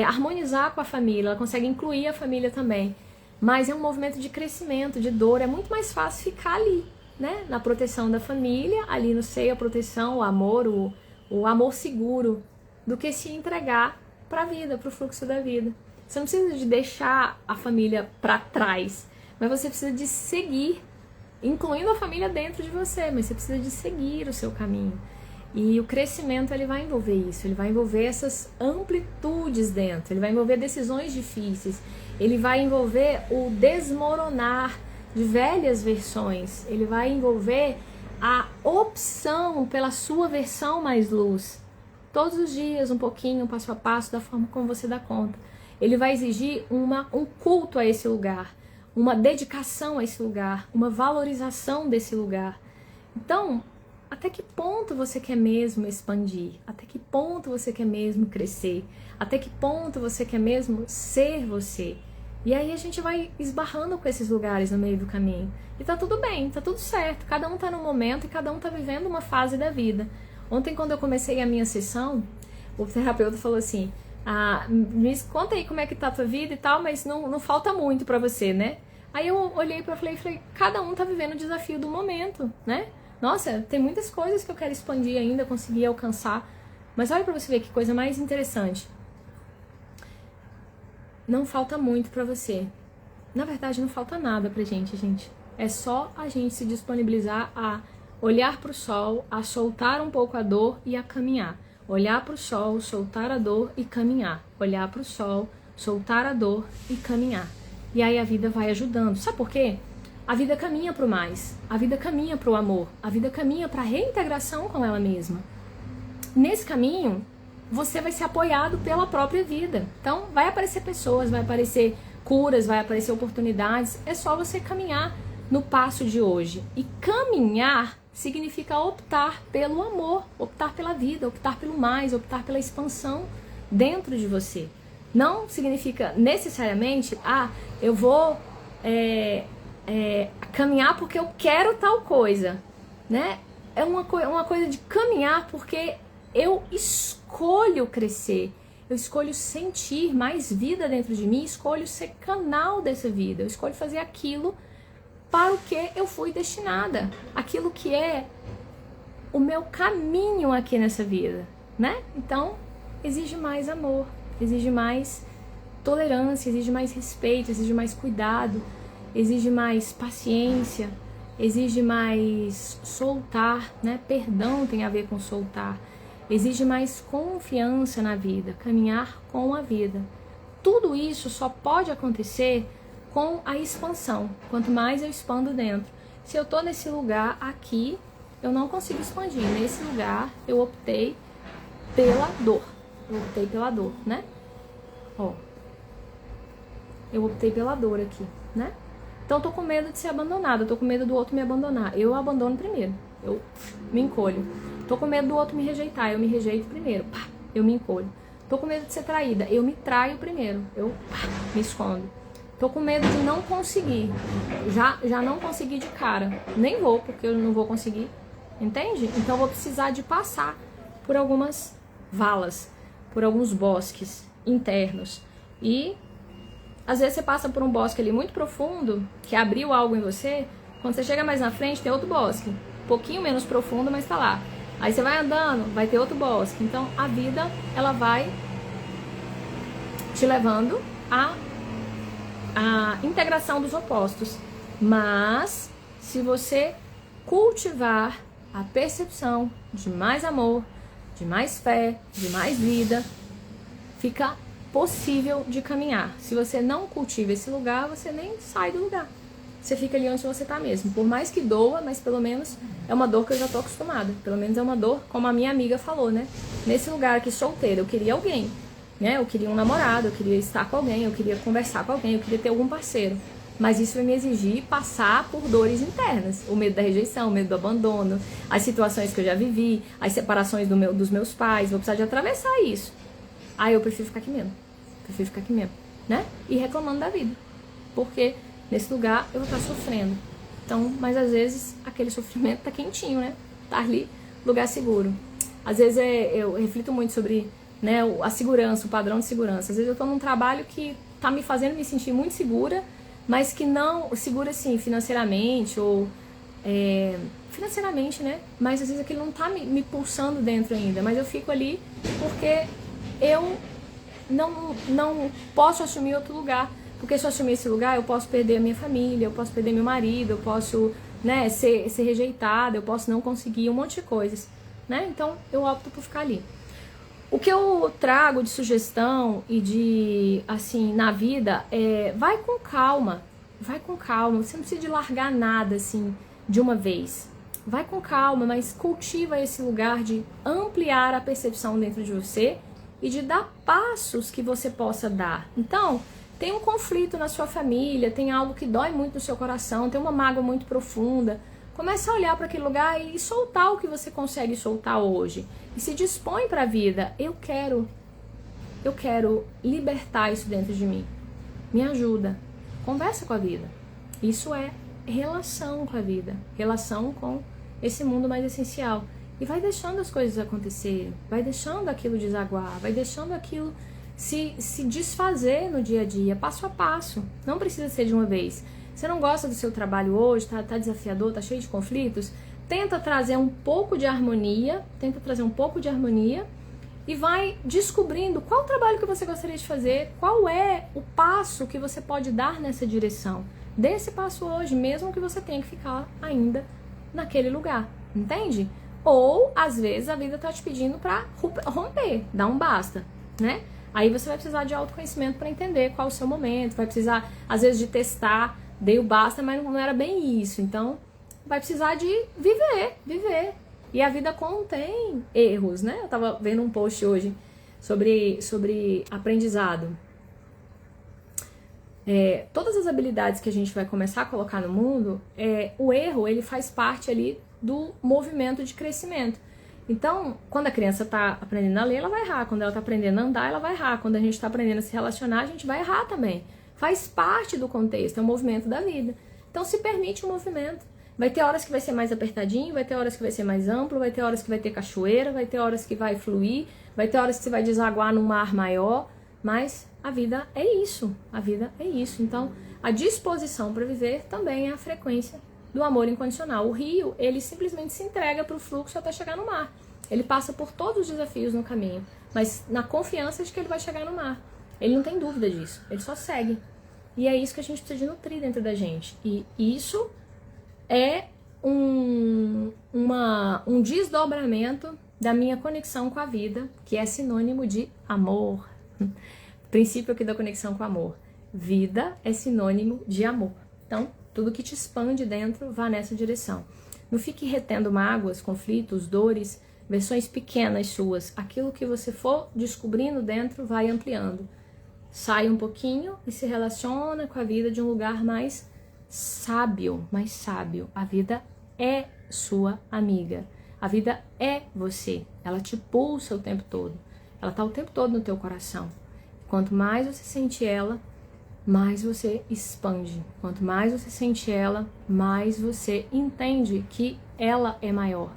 harmonizar com a família, ela consegue incluir a família também. Mas é um movimento de crescimento, de dor. É muito mais fácil ficar ali, né? Na proteção da família, ali no seio, a proteção, o amor, o amor seguro, do que se entregar para a vida, para o fluxo da vida. Você não precisa de deixar a família para trás, mas você precisa de seguir, incluindo a família dentro de você, mas você precisa de seguir o seu caminho. E o crescimento, ele vai envolver isso, ele vai envolver essas amplitudes dentro, ele vai envolver decisões difíceis, ele vai envolver o desmoronar de velhas versões, ele vai envolver a opção pela sua versão mais luz. Todos os dias, um pouquinho, passo a passo, da forma como você dá conta. Ele vai exigir um culto a esse lugar, uma dedicação a esse lugar, uma valorização desse lugar. Então, até que ponto você quer mesmo expandir? Até que ponto você quer mesmo crescer? Até que ponto você quer mesmo ser você? E aí a gente vai esbarrando com esses lugares no meio do caminho. E tá tudo bem, tá tudo certo. Cada um tá num momento e cada um tá vivendo uma fase da vida. Ontem, quando eu comecei a minha sessão, o terapeuta falou assim: me conta aí como é que tá a tua vida e tal, mas não falta muito pra você, né? Aí eu olhei pra ela e falei, cada um tá vivendo o desafio do momento, né? Nossa, tem muitas coisas que eu quero expandir ainda, conseguir alcançar. Mas olha pra você ver que coisa mais interessante. Não falta muito pra você. Na verdade, não falta nada pra gente. É só a gente se disponibilizar a olhar pro sol, a soltar um pouco a dor e a caminhar. Olhar pro sol, soltar a dor e caminhar. Olhar pro sol, soltar a dor e caminhar. E aí a vida vai ajudando. Sabe por quê? A vida caminha pro mais. A vida caminha pro amor. A vida caminha pra reintegração com ela mesma. Nesse caminho, você vai ser apoiado pela própria vida. Então, vai aparecer pessoas, vai aparecer curas, vai aparecer oportunidades. É só você caminhar no passo de hoje. E caminhar significa optar pelo amor, optar pela vida, optar pelo mais, optar pela expansão dentro de você. Não significa necessariamente, eu vou caminhar porque eu quero tal coisa, né? É uma coisa de caminhar porque eu escolho crescer, eu escolho sentir mais vida dentro de mim, escolho ser canal dessa vida, eu escolho fazer aquilo para o que eu fui destinada, aquilo que é o meu caminho aqui nessa vida, né? Então, exige mais amor, exige mais tolerância, exige mais respeito, exige mais cuidado, exige mais paciência, exige mais soltar, né? Perdão tem a ver com soltar. Exige mais confiança na vida, caminhar com a vida. Tudo isso só pode acontecer com a expansão. Quanto mais eu expando dentro. Se eu tô nesse lugar aqui, eu não consigo expandir. Nesse lugar, eu optei pela dor. Eu optei pela dor, né? Ó. Eu optei pela dor aqui, né? Então eu tô com medo de ser abandonada, eu tô com medo do outro me abandonar. Eu abandono primeiro, eu me encolho. Tô com medo do outro me rejeitar, eu me rejeito primeiro, pá, eu me encolho. Tô com medo de ser traída, eu me traio primeiro, eu me escondo. Tô com medo de não conseguir, já não consegui de cara, nem vou, porque eu não vou conseguir, entende? Então eu vou precisar de passar por algumas valas, por alguns bosques internos. E às vezes você passa por um bosque ali muito profundo, que abriu algo em você, quando você chega mais na frente tem outro bosque, um pouquinho menos profundo, mas tá lá. Aí você vai andando, vai ter outro bosque. Então a vida, ela vai te levando a integração dos opostos. Mas se você cultivar a percepção de mais amor, de mais fé, de mais vida, fica possível de caminhar. Se você não cultiva esse lugar, você nem sai do lugar. Você fica ali onde você está mesmo. Por mais que doa, mas pelo menos é uma dor que eu já tô acostumada. Pelo menos é uma dor, como a minha amiga falou, né? Nesse lugar aqui solteira, eu queria alguém, né? Eu queria um namorado, eu queria estar com alguém, eu queria conversar com alguém, eu queria ter algum parceiro. Mas isso vai me exigir passar por dores internas. O medo da rejeição, o medo do abandono, as situações que eu já vivi, as separações dos meus pais. Vou precisar de atravessar isso. Aí eu prefiro ficar aqui mesmo. Prefiro ficar aqui mesmo, né? E reclamando da vida. Porque nesse lugar eu vou estar sofrendo. Então, mas às vezes aquele sofrimento tá quentinho, né? Tá ali, lugar seguro. Às vezes eu reflito muito sobre, né, a segurança, o padrão de segurança. Às vezes eu tô num trabalho que tá me fazendo me sentir muito segura, mas que não segura assim financeiramente ou financeiramente, né? Mas às vezes aquilo não tá me pulsando dentro ainda. Mas eu fico ali porque eu não posso assumir outro lugar, porque se eu assumir esse lugar eu posso perder a minha família, eu posso perder meu marido, eu posso, né, ser rejeitada, eu posso não conseguir um monte de coisas, né? Então eu opto por ficar ali. O que eu trago de sugestão e de, assim, na vida vai com calma, você não precisa de largar nada, assim, de uma vez. Vai com calma, mas cultiva esse lugar de ampliar a percepção dentro de você e de dar passos que você possa dar. Então, tem um conflito na sua família, tem algo que dói muito no seu coração, tem uma mágoa muito profunda. Comece a olhar para aquele lugar e soltar o que você consegue soltar hoje. E se dispõe para a vida. Eu quero libertar isso dentro de mim. Me ajuda. Conversa com a vida. Isso é relação com a vida. Relação com esse mundo mais essencial. E vai deixando as coisas acontecerem, vai deixando aquilo desaguar, vai deixando aquilo se desfazer no dia a dia, passo a passo. Não precisa ser de uma vez. Você não gosta do seu trabalho hoje, tá desafiador, tá cheio de conflitos? Tenta trazer um pouco de harmonia, e vai descobrindo qual o trabalho que você gostaria de fazer, qual é o passo que você pode dar nessa direção. Dê esse passo hoje, mesmo que você tenha que ficar ainda naquele lugar, entende? Ou, às vezes, a vida tá te pedindo pra romper, dar um basta, né? Aí você vai precisar de autoconhecimento para entender qual é o seu momento, vai precisar, às vezes, de testar, dei o basta, mas não era bem isso. Então, vai precisar de viver. E a vida contém erros, né? Eu tava vendo um post hoje sobre aprendizado. Todas as habilidades que a gente vai começar a colocar no mundo, o erro, ele faz parte ali do movimento de crescimento. Então, quando a criança está aprendendo a ler, ela vai errar. Quando ela está aprendendo a andar, ela vai errar. Quando a gente está aprendendo a se relacionar, a gente vai errar também. Faz parte do contexto, é o movimento da vida. Então, se permite o movimento. Vai ter horas que vai ser mais apertadinho, vai ter horas que vai ser mais amplo, vai ter horas que vai ter cachoeira, vai ter horas que vai fluir, vai ter horas que você vai desaguar num mar maior, mas a vida é isso, Então, a disposição para viver também é a frequência do amor incondicional. O rio, ele simplesmente se entrega para o fluxo até chegar no mar. Ele passa por todos os desafios no caminho, mas na confiança de que ele vai chegar no mar. Ele não tem dúvida disso, ele só segue. E é isso que a gente precisa de nutrir dentro da gente. E isso é um desdobramento da minha conexão com a vida, que é sinônimo de amor. Princípio aqui da conexão com o amor. Vida é sinônimo de amor. Então, tudo que te expande dentro, vá nessa direção. Não fique retendo mágoas, conflitos, dores, versões pequenas suas. Aquilo que você for descobrindo dentro vai ampliando. Sai um pouquinho e se relaciona com a vida de um lugar mais sábio, mais sábio. A vida é sua amiga. A vida é você. Ela te pulsa o tempo todo. Ela está o tempo todo no teu coração. Quanto mais você sente ela, mais você expande. Quanto mais você sente ela, mais você entende que ela é maior.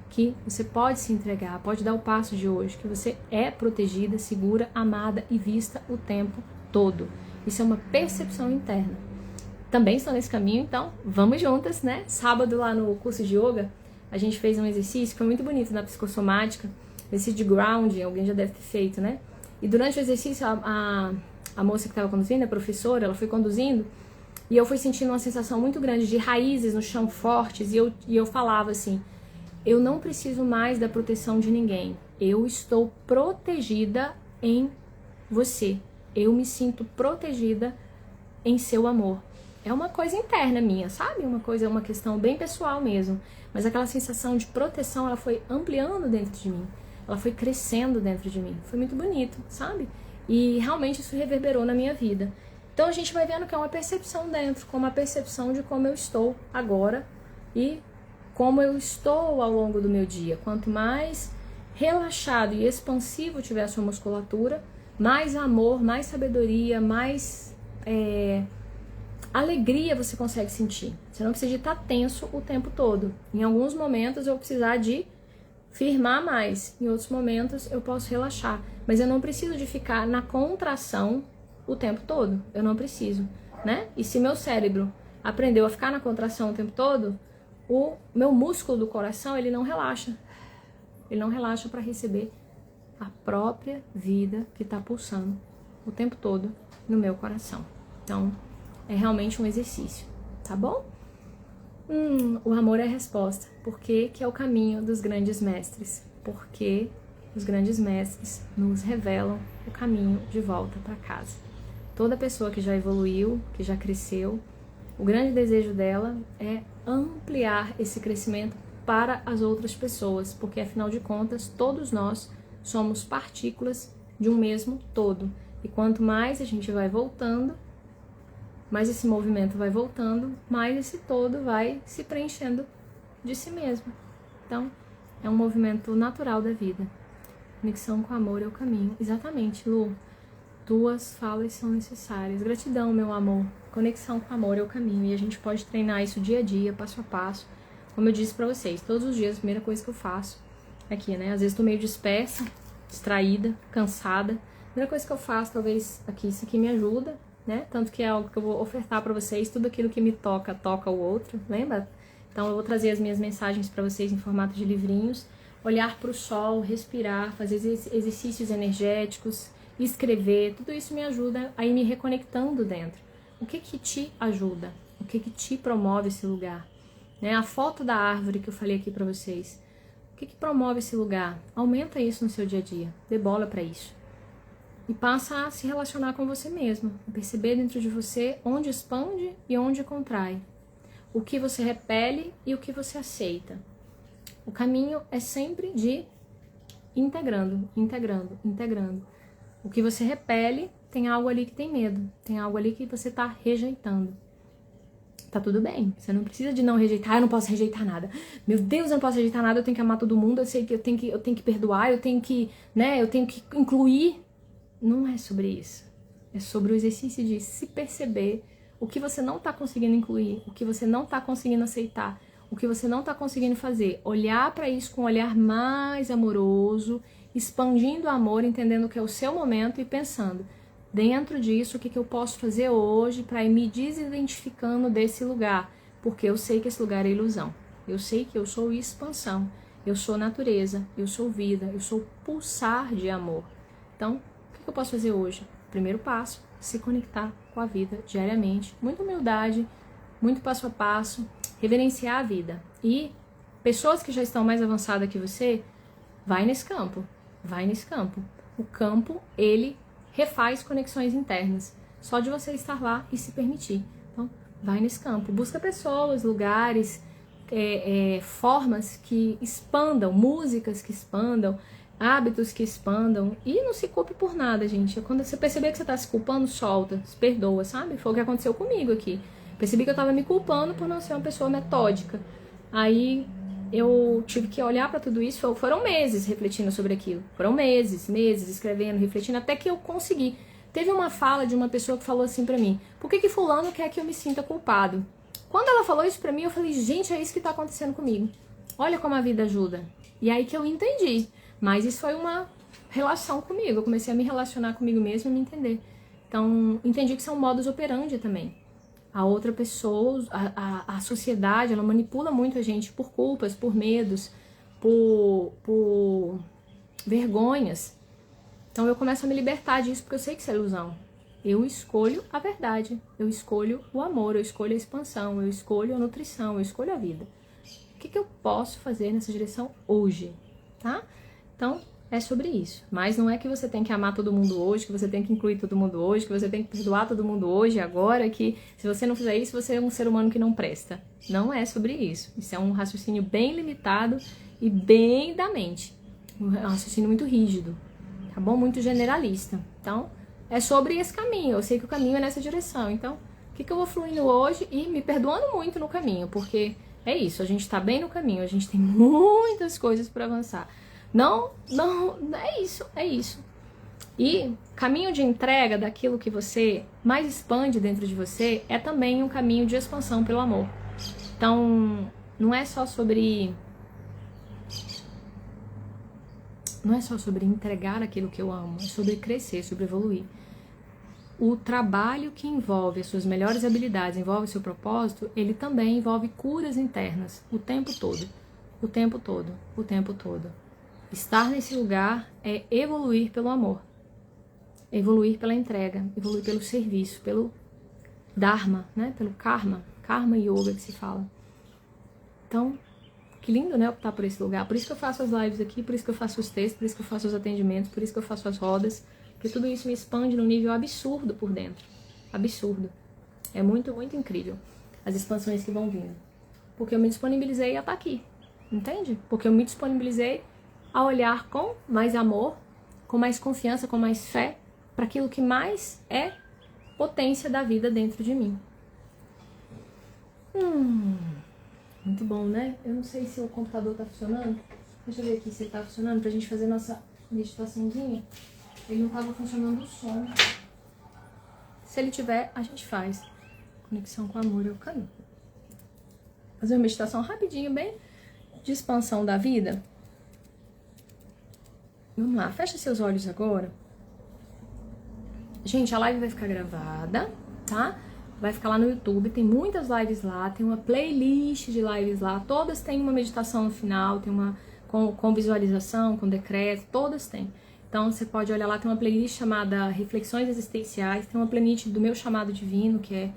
Que você pode se entregar, pode dar o passo de hoje, que você é protegida, segura, amada e vista o tempo todo. Isso é uma percepção interna. Também estou nesse caminho, então vamos juntas, né? Sábado lá no curso de yoga, a gente fez um exercício que foi muito bonito na psicossomática, exercício de grounding, alguém já deve ter feito, né? E durante o exercício, a moça que estava conduzindo, a professora, ela foi conduzindo, e eu fui sentindo uma sensação muito grande de raízes no chão fortes, e eu falava assim: eu não preciso mais da proteção de ninguém. Eu estou protegida em você. Eu me sinto protegida em seu amor. É uma coisa interna minha, sabe? Uma questão bem pessoal mesmo. Mas aquela sensação de proteção, ela foi ampliando dentro de mim. Ela foi crescendo dentro de mim. Foi muito bonito, sabe? E realmente isso reverberou na minha vida. Então a gente vai vendo que é uma percepção dentro, como a percepção de como eu estou agora e como eu estou ao longo do meu dia. Quanto mais relaxado e expansivo tiver a sua musculatura, mais amor, mais sabedoria, mais alegria você consegue sentir. Você não precisa de estar tenso o tempo todo. Em alguns momentos eu vou precisar de firmar mais, em outros momentos eu posso relaxar. Mas eu não preciso de ficar na contração o tempo todo. Eu não preciso, né? E se meu cérebro aprendeu a ficar na contração o tempo todo, o meu músculo do coração, ele não relaxa. Ele não relaxa para receber a própria vida que está pulsando o tempo todo no meu coração. Então, é realmente um exercício, tá bom? O amor é a resposta. Por que é o caminho dos grandes mestres? Porque os grandes mestres nos revelam o caminho de volta para casa. Toda pessoa que já evoluiu, que já cresceu, o grande desejo dela é ampliar esse crescimento para as outras pessoas, porque afinal de contas, todos nós somos partículas de um mesmo todo. E quanto mais a gente vai voltando, mais esse movimento vai voltando, mais esse todo vai se preenchendo de si mesmo. Então, é um movimento natural da vida. Conexão com o amor é o caminho. Exatamente, Lu. Tuas falas são necessárias. Gratidão, meu amor. Conexão com o amor é o caminho. E a gente pode treinar isso dia a dia, passo a passo. Como eu disse pra vocês, todos os dias, a primeira coisa que eu faço aqui, né? Às vezes tô meio dispersa, distraída, cansada. A primeira coisa que eu faço, talvez aqui, isso aqui me ajuda, né? Tanto que é algo que eu vou ofertar pra vocês. Tudo aquilo que me toca, toca o outro, lembra? Então eu vou trazer as minhas mensagens pra vocês em formato de livrinhos. Olhar pro sol, respirar, fazer exercícios energéticos, escrever, tudo isso me ajuda a ir me reconectando dentro. O que te ajuda? O que te promove esse lugar? Né? A foto da árvore que eu falei aqui pra vocês. O que promove esse lugar? Aumenta isso no seu dia a dia. Dê bola pra isso. E passa a se relacionar com você mesmo. A perceber dentro de você onde expande e onde contrai. O que você repele e o que você aceita. O caminho é sempre de integrando, integrando, integrando. O que você repele, tem algo ali que tem medo. Tem algo ali que você tá rejeitando. Tá tudo bem. Você não precisa de não rejeitar. Eu não posso rejeitar nada. Meu Deus, eu não posso rejeitar nada. Eu tenho que amar todo mundo. Eu sei que eu tenho que perdoar. Eu tenho que, né? Eu tenho que incluir. Não é sobre isso. É sobre o exercício de se perceber o que você não tá conseguindo incluir, o que você não tá conseguindo aceitar, o que você não tá conseguindo fazer. Olhar para isso com um olhar mais amoroso, expandindo o amor, entendendo que é o seu momento e pensando, dentro disso, o que eu posso fazer hoje para ir me desidentificando desse lugar, porque eu sei que esse lugar é ilusão, eu sei que eu sou expansão, eu sou natureza, eu sou vida, eu sou pulsar de amor. Então, o que eu posso fazer hoje? Primeiro passo, se conectar com a vida diariamente, muita humildade, muito passo a passo, reverenciar a vida. E pessoas que já estão mais avançadas que você, vai nesse campo. Vai nesse campo. O campo, ele refaz conexões internas. Só de você estar lá e se permitir. Então, vai nesse campo. Busca pessoas, lugares, formas que expandam, músicas que expandam, hábitos que expandam. E não se culpe por nada, gente. Quando você perceber que você tá se culpando, solta, se perdoa, sabe? Foi o que aconteceu comigo aqui. Percebi que eu tava me culpando por não ser uma pessoa metódica. Aí eu tive que olhar pra tudo isso. Foram meses refletindo sobre aquilo. Foram meses escrevendo, refletindo, até que eu consegui. Teve uma fala de uma pessoa que falou assim pra mim: por que fulano quer que eu me sinta culpado? Quando ela falou isso pra mim, eu falei: gente, é isso que tá acontecendo comigo. Olha como a vida ajuda. E aí que eu entendi. Mas isso foi uma relação comigo. Eu comecei a me relacionar comigo mesma e me entender. Então, entendi que são modus operandi também. A outra pessoa, a sociedade, ela manipula muito a gente por culpas, por medos, por vergonhas. Então eu começo a me libertar disso, porque eu sei que isso é ilusão. Eu escolho a verdade, eu escolho o amor, eu escolho a expansão, eu escolho a nutrição, eu escolho a vida. O que eu posso fazer nessa direção hoje, tá? Então, é sobre isso. Mas não é que você tem que amar todo mundo hoje, que você tem que incluir todo mundo hoje, que você tem que perdoar todo mundo hoje, agora, que se você não fizer isso, você é um ser humano que não presta. Não é sobre isso. Isso é um raciocínio bem limitado e bem da mente. Um raciocínio muito rígido, tá bom? Muito generalista. Então, é sobre esse caminho. Eu sei que o caminho é nessa direção. Então, o que eu vou fluindo hoje e me perdoando muito no caminho, porque é isso, a gente tá bem no caminho, a gente tem muitas coisas para avançar. Não, é isso. E caminho de entrega daquilo que você mais expande dentro de você é também um caminho de expansão pelo amor. Então, não é só sobre entregar aquilo que eu amo, é sobre crescer, sobre evoluir. O trabalho que envolve as suas melhores habilidades, envolve o seu propósito, ele também envolve curas internas, o tempo todo. O tempo todo, o tempo todo. Estar nesse lugar é evoluir pelo amor, evoluir pela entrega, evoluir pelo serviço, pelo dharma, né? Pelo karma yoga que se fala. Então, que lindo, né, optar por esse lugar. Por isso que eu faço as lives aqui, por isso que eu faço os textos, por isso que eu faço os atendimentos, por isso que eu faço as rodas, porque tudo isso me expande num nível absurdo por dentro. Absurdo. É muito, muito incrível as expansões que vão vindo. Porque eu me disponibilizei a estar aqui, entende? Porque eu me disponibilizei a olhar com mais amor, com mais confiança, com mais fé, para aquilo que mais é potência da vida dentro de mim. Muito bom, né? Eu não sei se o computador tá funcionando. Deixa eu ver aqui se ele tá funcionando pra gente fazer nossa meditaçãozinha. Ele não tava funcionando o som. Se ele tiver, a gente faz. Conexão com amor é o caminho. Fazer uma meditação rapidinho, bem de expansão da vida. Vamos lá, fecha seus olhos agora. Gente, a live vai ficar gravada, tá? Vai ficar lá no YouTube, tem muitas lives lá, tem uma playlist de lives lá, todas têm uma meditação no final, tem uma com visualização, com decreto, todas têm. Então você pode olhar lá, tem uma playlist chamada Reflexões Existenciais, tem uma playlist do meu chamado divino, que é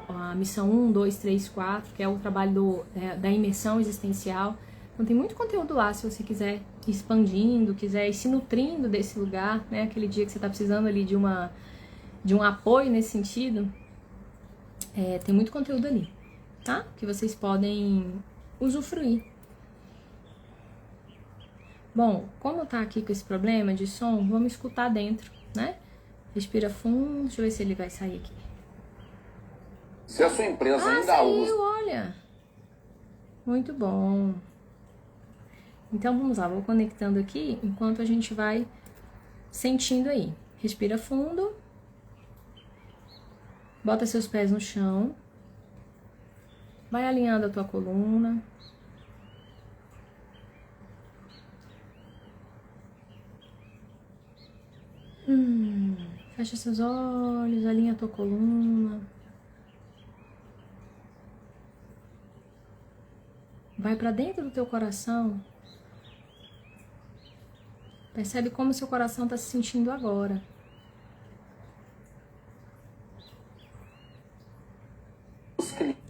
a missão 1, 2, 3, 4, que é o trabalho da imersão existencial. Então tem muito conteúdo lá, se você quiser ir expandindo, quiser ir se nutrindo desse lugar, né? Aquele dia que você está precisando ali de um apoio nesse sentido, tem muito conteúdo ali, tá? Que vocês podem usufruir. Bom, como tá aqui com esse problema de som, vamos escutar dentro, né? Respira fundo, deixa eu ver se ele vai sair aqui. Se a sua empresa ainda usa... olha! Muito bom. Então vamos lá, vou conectando aqui enquanto a gente vai sentindo aí. Respira fundo. Bota seus pés no chão. Vai alinhando a tua coluna. Fecha seus olhos, alinha a tua coluna. Vai para dentro do teu coração. Percebe como seu coração está se sentindo agora.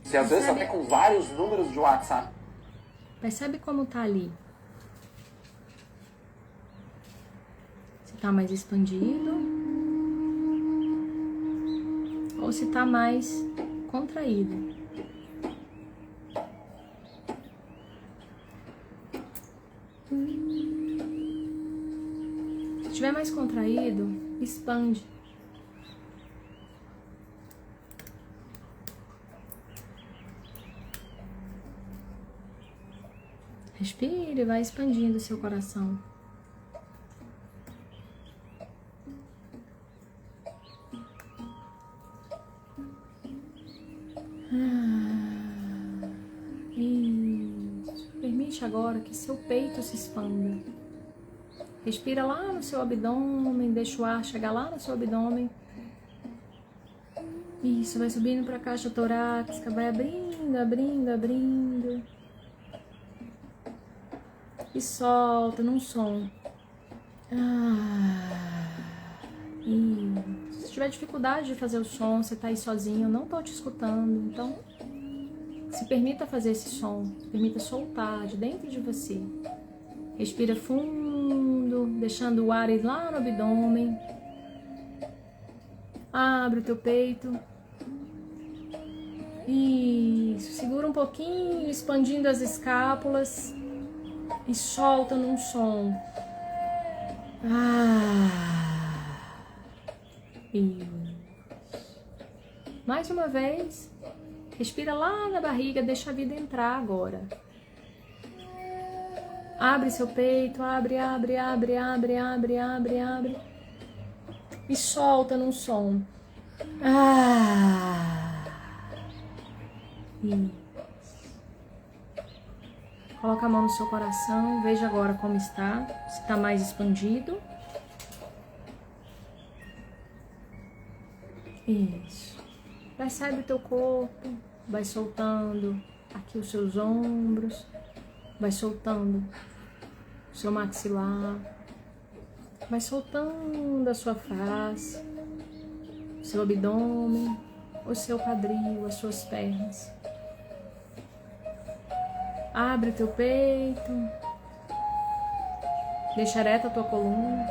Se às vezes até com vários números de WhatsApp. Percebe como tá ali. Se tá mais expandido. Ou se tá mais contraído. tiver mais contraído, expande. Respire e vai expandindo o seu coração. Isso. Permite agora que seu peito se expanda. Respira lá no seu abdômen, deixa o ar chegar lá no seu abdômen. Isso, vai subindo para a caixa torácica, vai abrindo, abrindo, abrindo. E solta num som. E se tiver dificuldade de fazer o som, você tá aí sozinho, eu não tô te escutando, então se permita fazer esse som, permita soltar de dentro de você. Respira fundo, deixando o ar ir lá no abdômen. Abre o teu peito. Isso, segura um pouquinho, expandindo as escápulas. E solta num som. Isso. Mais uma vez. Respira lá na barriga, deixa a vida entrar agora. Abre seu peito, abre, abre, abre, abre, abre, abre, abre. E solta num som. Isso. Coloca a mão no seu coração, veja agora como está, se está mais expandido. Isso. Percebe o teu corpo, vai soltando aqui os seus ombros, vai soltando o seu maxilar, vai soltando a sua face, o seu abdômen, o seu quadril, as suas pernas. Abre o teu peito, deixa ereta a tua coluna.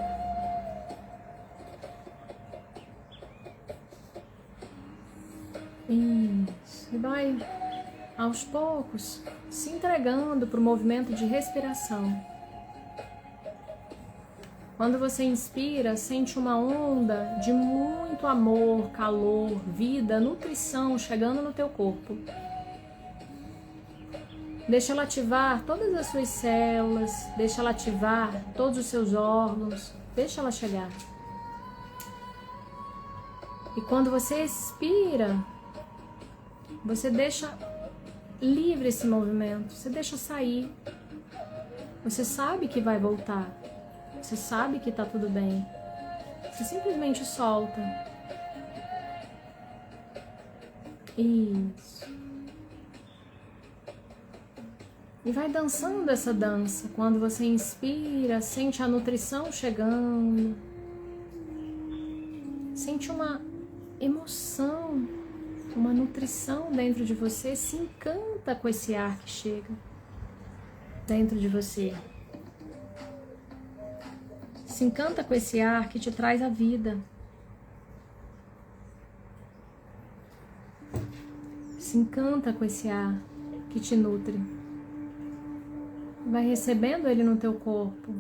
Isso, e vai aos poucos se entregando para o movimento de respiração. Quando você inspira, sente uma onda de muito amor, calor, vida, nutrição chegando no teu corpo. Deixa ela ativar todas as suas células, deixa ela ativar todos os seus órgãos, deixa ela chegar. E quando você expira, você deixa livre esse movimento, você deixa sair. Você sabe que vai voltar, você sabe que tá tudo bem. Você simplesmente solta. Isso. E vai dançando essa dança. Quando você inspira, sente a nutrição chegando. Sente uma emoção, uma nutrição dentro de você. Se encanta com esse ar que chega dentro de você. Se encanta com esse ar que te traz a vida. Se encanta com esse ar que te nutre. Vai recebendo ele no teu corpo.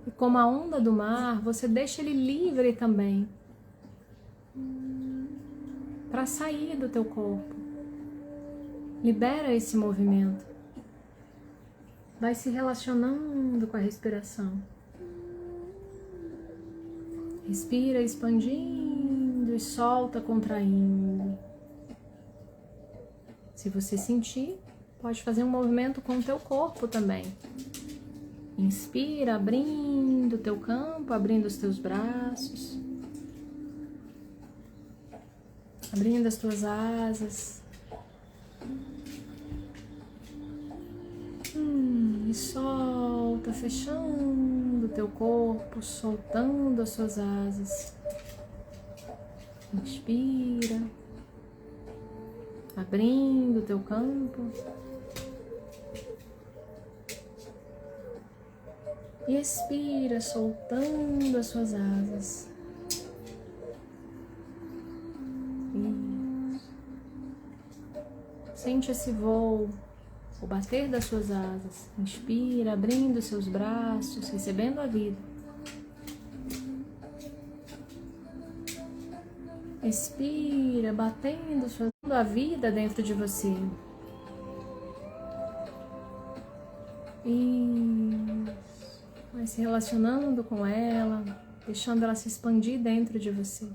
E como a onda do mar, você deixa ele livre também. Para sair do teu corpo. Libera esse movimento. Vai se relacionando com a respiração. Respira expandindo e solta contraindo. Se você sentir, pode fazer um movimento com o teu corpo também. Inspira, abrindo o teu campo, abrindo os teus braços. Abrindo as tuas asas. E solta, fechando o teu corpo, soltando as suas asas. Inspira. Abrindo o teu campo. E expira, soltando as suas asas. Isso. Sente esse voo, o bater das suas asas. Inspira, abrindo seus braços, recebendo a vida. Respira, batendo, fazendo a vida dentro de você. Isso. Vai se relacionando com ela, deixando ela se expandir dentro de você.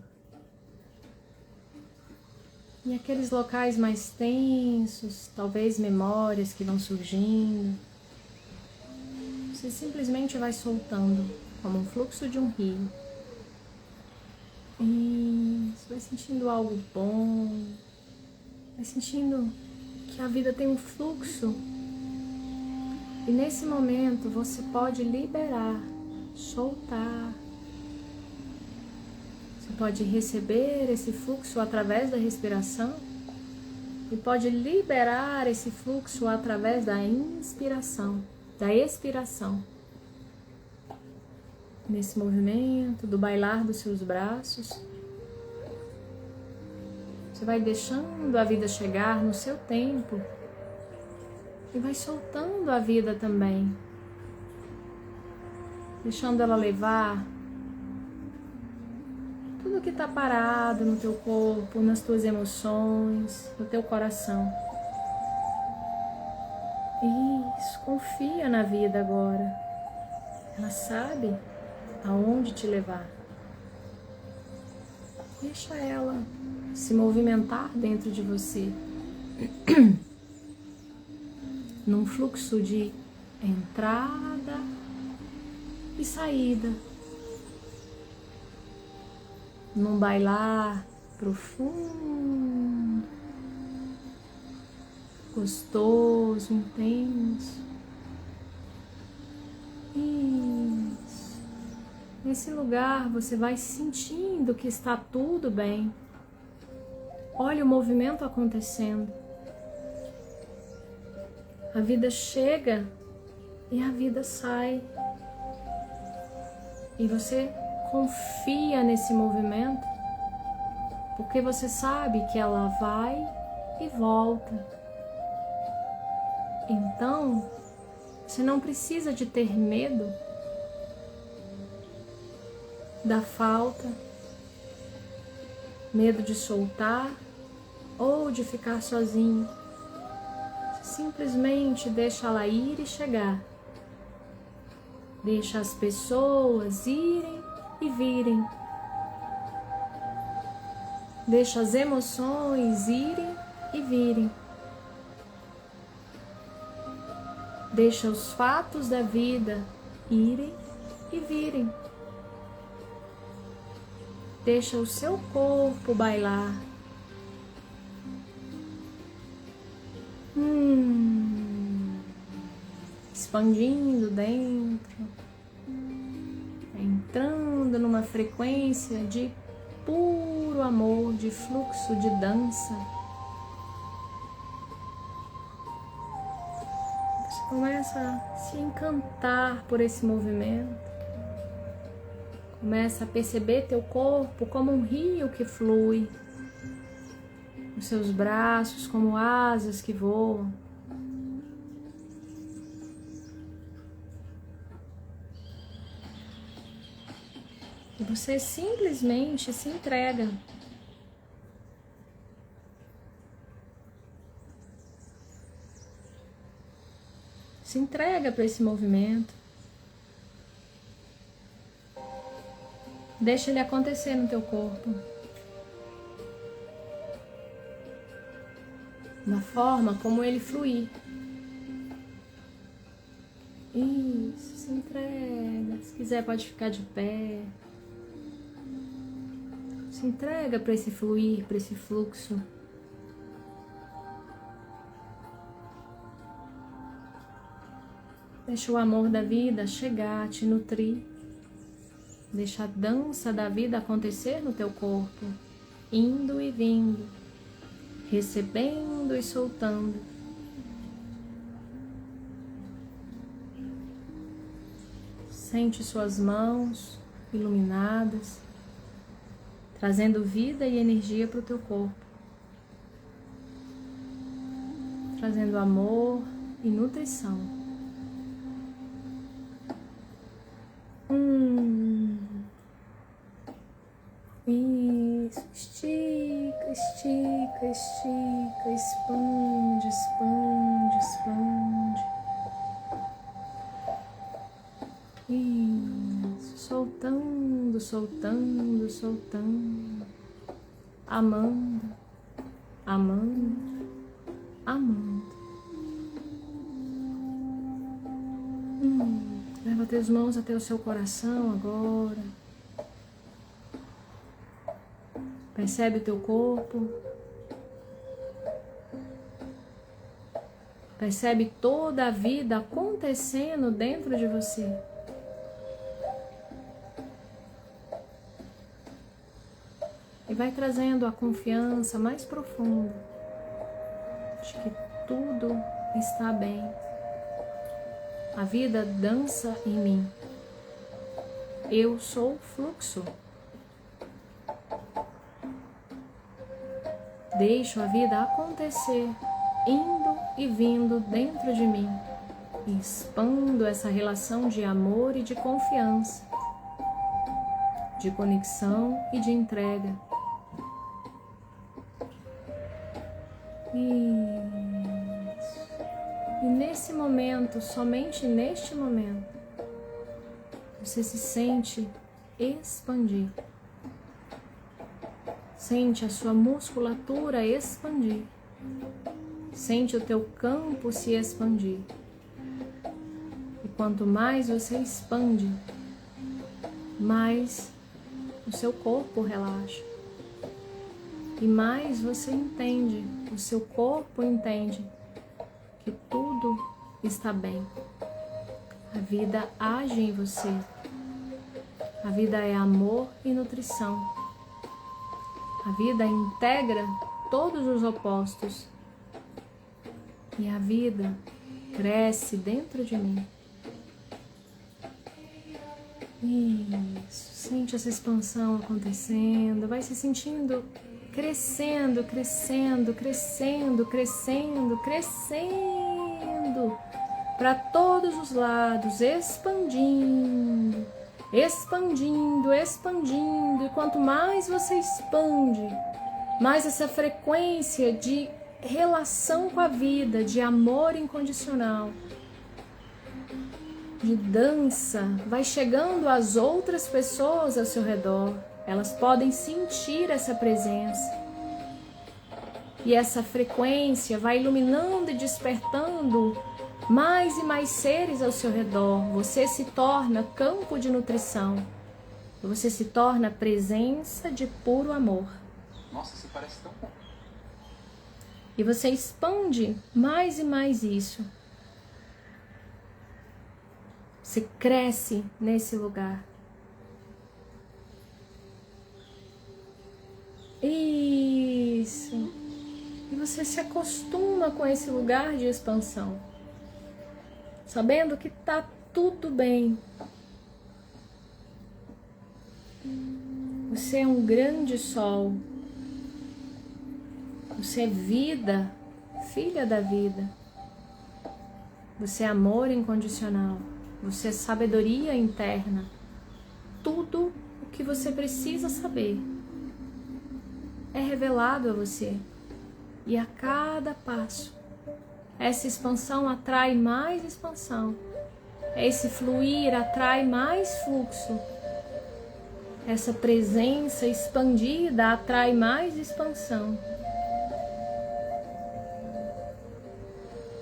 E aqueles locais mais tensos, talvez memórias que vão surgindo, você simplesmente vai soltando, como um fluxo de um rio. E você vai sentindo algo bom, vai sentindo que a vida tem um fluxo. E nesse momento você pode liberar, soltar. Você pode receber esse fluxo através da respiração e pode liberar esse fluxo através da inspiração, da expiração. Nesse movimento do bailar dos seus braços, você vai deixando a vida chegar no seu tempo e vai soltando a vida também, deixando ela levar tudo que está parado no teu corpo, nas tuas emoções, no teu coração. Isso, confia na vida agora. Ela sabe aonde te levar. Deixa ela se movimentar dentro de você. Num fluxo de entrada e saída. Num bailar profundo, gostoso, intenso. Isso. Nesse lugar você vai sentindo que está tudo bem. Olha o movimento acontecendo. A vida chega e a vida sai. E você confia nesse movimento, porque você sabe que ela vai e volta. Então, você não precisa de ter medo da falta, medo de soltar ou de ficar sozinho. Você simplesmente deixa ela ir e chegar. Deixa as pessoas irem e virem. Deixa as emoções irem e virem. Deixa os fatos da vida irem e virem. Deixa o seu corpo bailar. Expandindo dentro. Entrando numa frequência de puro amor, de fluxo, de dança. Você começa a se encantar por esse movimento. Começa a perceber teu corpo como um rio que flui. Os seus braços como asas que voam. E você simplesmente se entrega. Se entrega para esse movimento. Deixa ele acontecer no teu corpo. Da forma como ele fluir. Isso, se entrega. Se quiser pode ficar de pé. Se entrega para esse fluir, para esse fluxo. Deixa o amor da vida chegar, te nutrir. Deixa a dança da vida acontecer no teu corpo, indo e vindo, recebendo e soltando. Sente suas mãos iluminadas, trazendo vida e energia para o teu corpo, trazendo amor e nutrição. Isso. Isso. Estica, estica, estica, expande, expande, expande. Isso. Soltando, soltando, soltando. Amando, amando, amando. Leva as mãos até o seu coração agora. Percebe o teu corpo. Percebe toda a vida acontecendo dentro de você. E vai trazendo a confiança mais profunda de que tudo está bem. A vida dança em mim. Eu sou fluxo. Deixo a vida acontecer, indo e vindo dentro de mim. E expando essa relação de amor e de confiança, de conexão e de entrega. Isso. E nesse momento, somente neste momento, você se sente expandir. Sente a sua musculatura expandir. Sente o teu campo se expandir. E quanto mais você expande, mais o seu corpo relaxa. E mais você entende, o seu corpo entende que tudo está bem. A vida age em você. A vida é amor e nutrição. A vida integra todos os opostos. E a vida cresce dentro de mim. Isso. Sente essa expansão acontecendo. Vai se sentindo crescendo, crescendo, crescendo, crescendo, crescendo. Para todos os lados. Expandindo. Expandindo, expandindo, e quanto mais você expande, mais essa frequência de relação com a vida, de amor incondicional, de dança, vai chegando às outras pessoas ao seu redor. Elas podem sentir essa presença. E essa frequência vai iluminando e despertando mais e mais seres ao seu redor. Você se torna campo de nutrição. Você se torna presença de puro amor. Nossa, isso parece tão bom. E você expande mais e mais isso. Você cresce nesse lugar. Isso. E você se acostuma com esse lugar de expansão, sabendo que tá tudo bem. Você é um grande sol. Você é vida, filha da vida. Você é amor incondicional. Você é sabedoria interna. Tudo o que você precisa saber é revelado a você. E a cada passo, essa expansão atrai mais expansão. Esse fluir atrai mais fluxo. Essa presença expandida atrai mais expansão.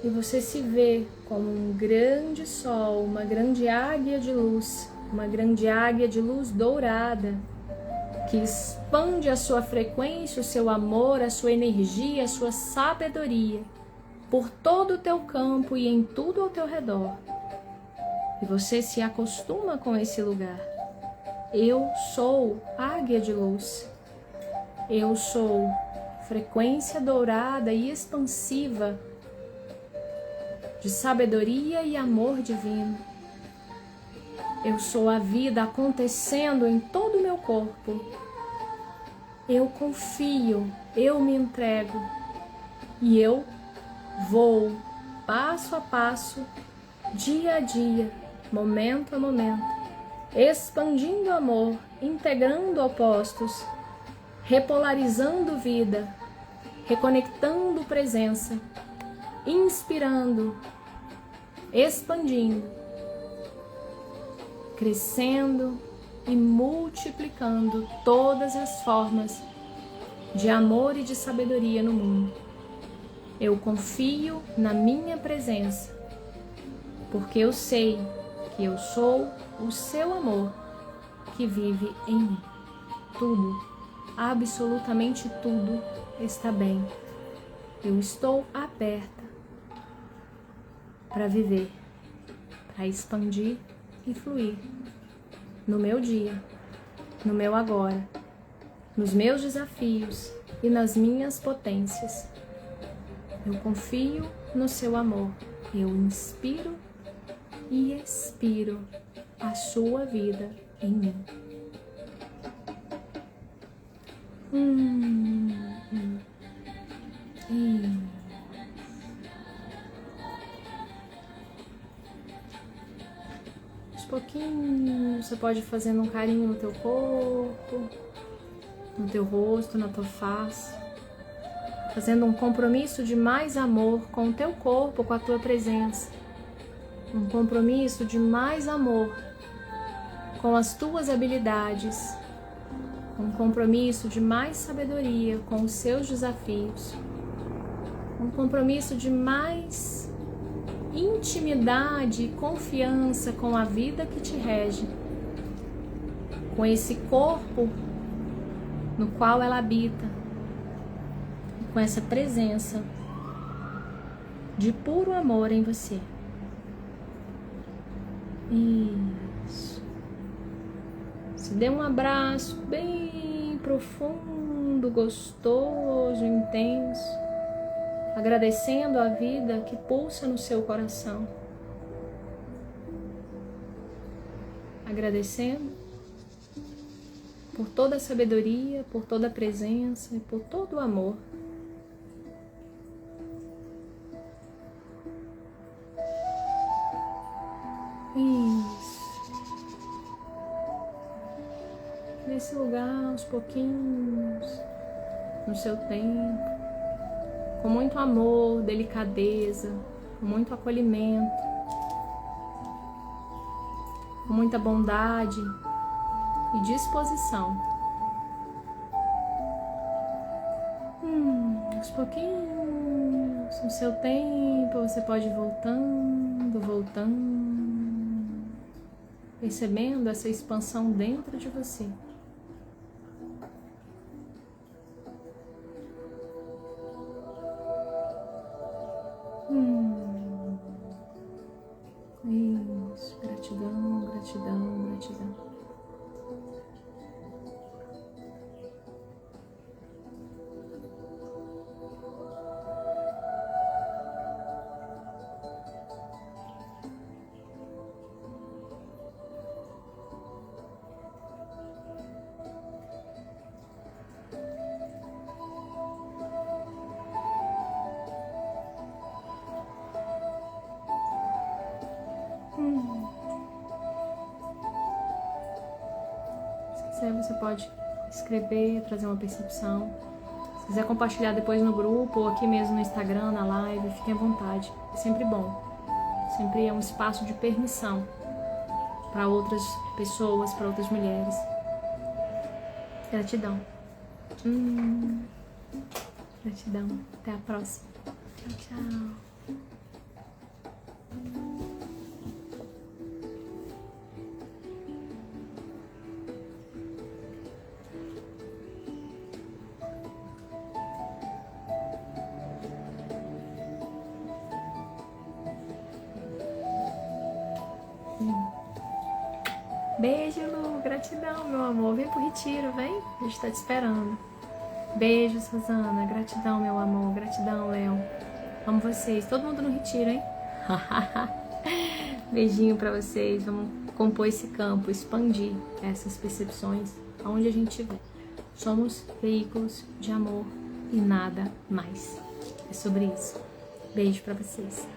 E você se vê como um grande sol, uma grande águia de luz, uma grande águia de luz dourada, que expande a sua frequência, o seu amor, a sua energia, a sua sabedoria por todo o teu campo e em tudo ao teu redor. E você se acostuma com esse lugar. Eu sou águia de luz. Eu sou frequência dourada e expansiva de sabedoria e amor divino. Eu sou a vida acontecendo em todo o meu corpo. Eu confio, eu me entrego e eu vou passo a passo, dia a dia, momento a momento, expandindo amor, integrando opostos, repolarizando vida, reconectando presença, inspirando, expandindo, crescendo e multiplicando todas as formas de amor e de sabedoria no mundo. Eu confio na minha presença, porque eu sei que eu sou o seu amor que vive em mim. Tudo, absolutamente tudo está bem. Eu estou aberta para viver, para expandir e fluir no meu dia, no meu agora, nos meus desafios e nas minhas potências. Eu confio no seu amor. Eu inspiro e expiro a sua vida em mim. Aos pouquinhos você pode ir fazendo um carinho no teu corpo, no teu rosto, na tua face, fazendo um compromisso de mais amor com o teu corpo, com a tua presença. Um compromisso de mais amor com as tuas habilidades. Um compromisso de mais sabedoria com os seus desafios. Um compromisso de mais intimidade e confiança com a vida que te rege. Com esse corpo no qual ela habita. Com essa presença de puro amor em você. Isso. Se dê um abraço bem profundo, gostoso, intenso, agradecendo a vida que pulsa no seu coração. Agradecendo por toda a sabedoria, por toda a presença e por todo o amor. Isso. Nesse lugar, aos pouquinhos, no seu tempo, com muito amor, delicadeza, com muito acolhimento, com muita bondade e disposição. Aos pouquinhos, no seu tempo, você pode ir voltando, percebendo essa expansão dentro de você. Isso, gratidão, gratidão, gratidão. Se quiser, você pode escrever, trazer uma percepção. Se quiser compartilhar depois no grupo ou aqui mesmo no Instagram, na live, fique à vontade. É sempre bom. Sempre é um espaço de permissão para outras pessoas, para outras mulheres. Gratidão. Gratidão. Até a próxima. Tchau, tchau. Beijo, Lu. Gratidão, meu amor. Vem pro retiro, vem. A gente tá te esperando. Beijo, Suzana. Gratidão, meu amor. Gratidão, Léo. Amo vocês. Todo mundo no retiro, hein? Beijinho pra vocês. Vamos compor esse campo, expandir essas percepções aonde a gente estiver. Somos veículos de amor e nada mais. É sobre isso. Beijo pra vocês.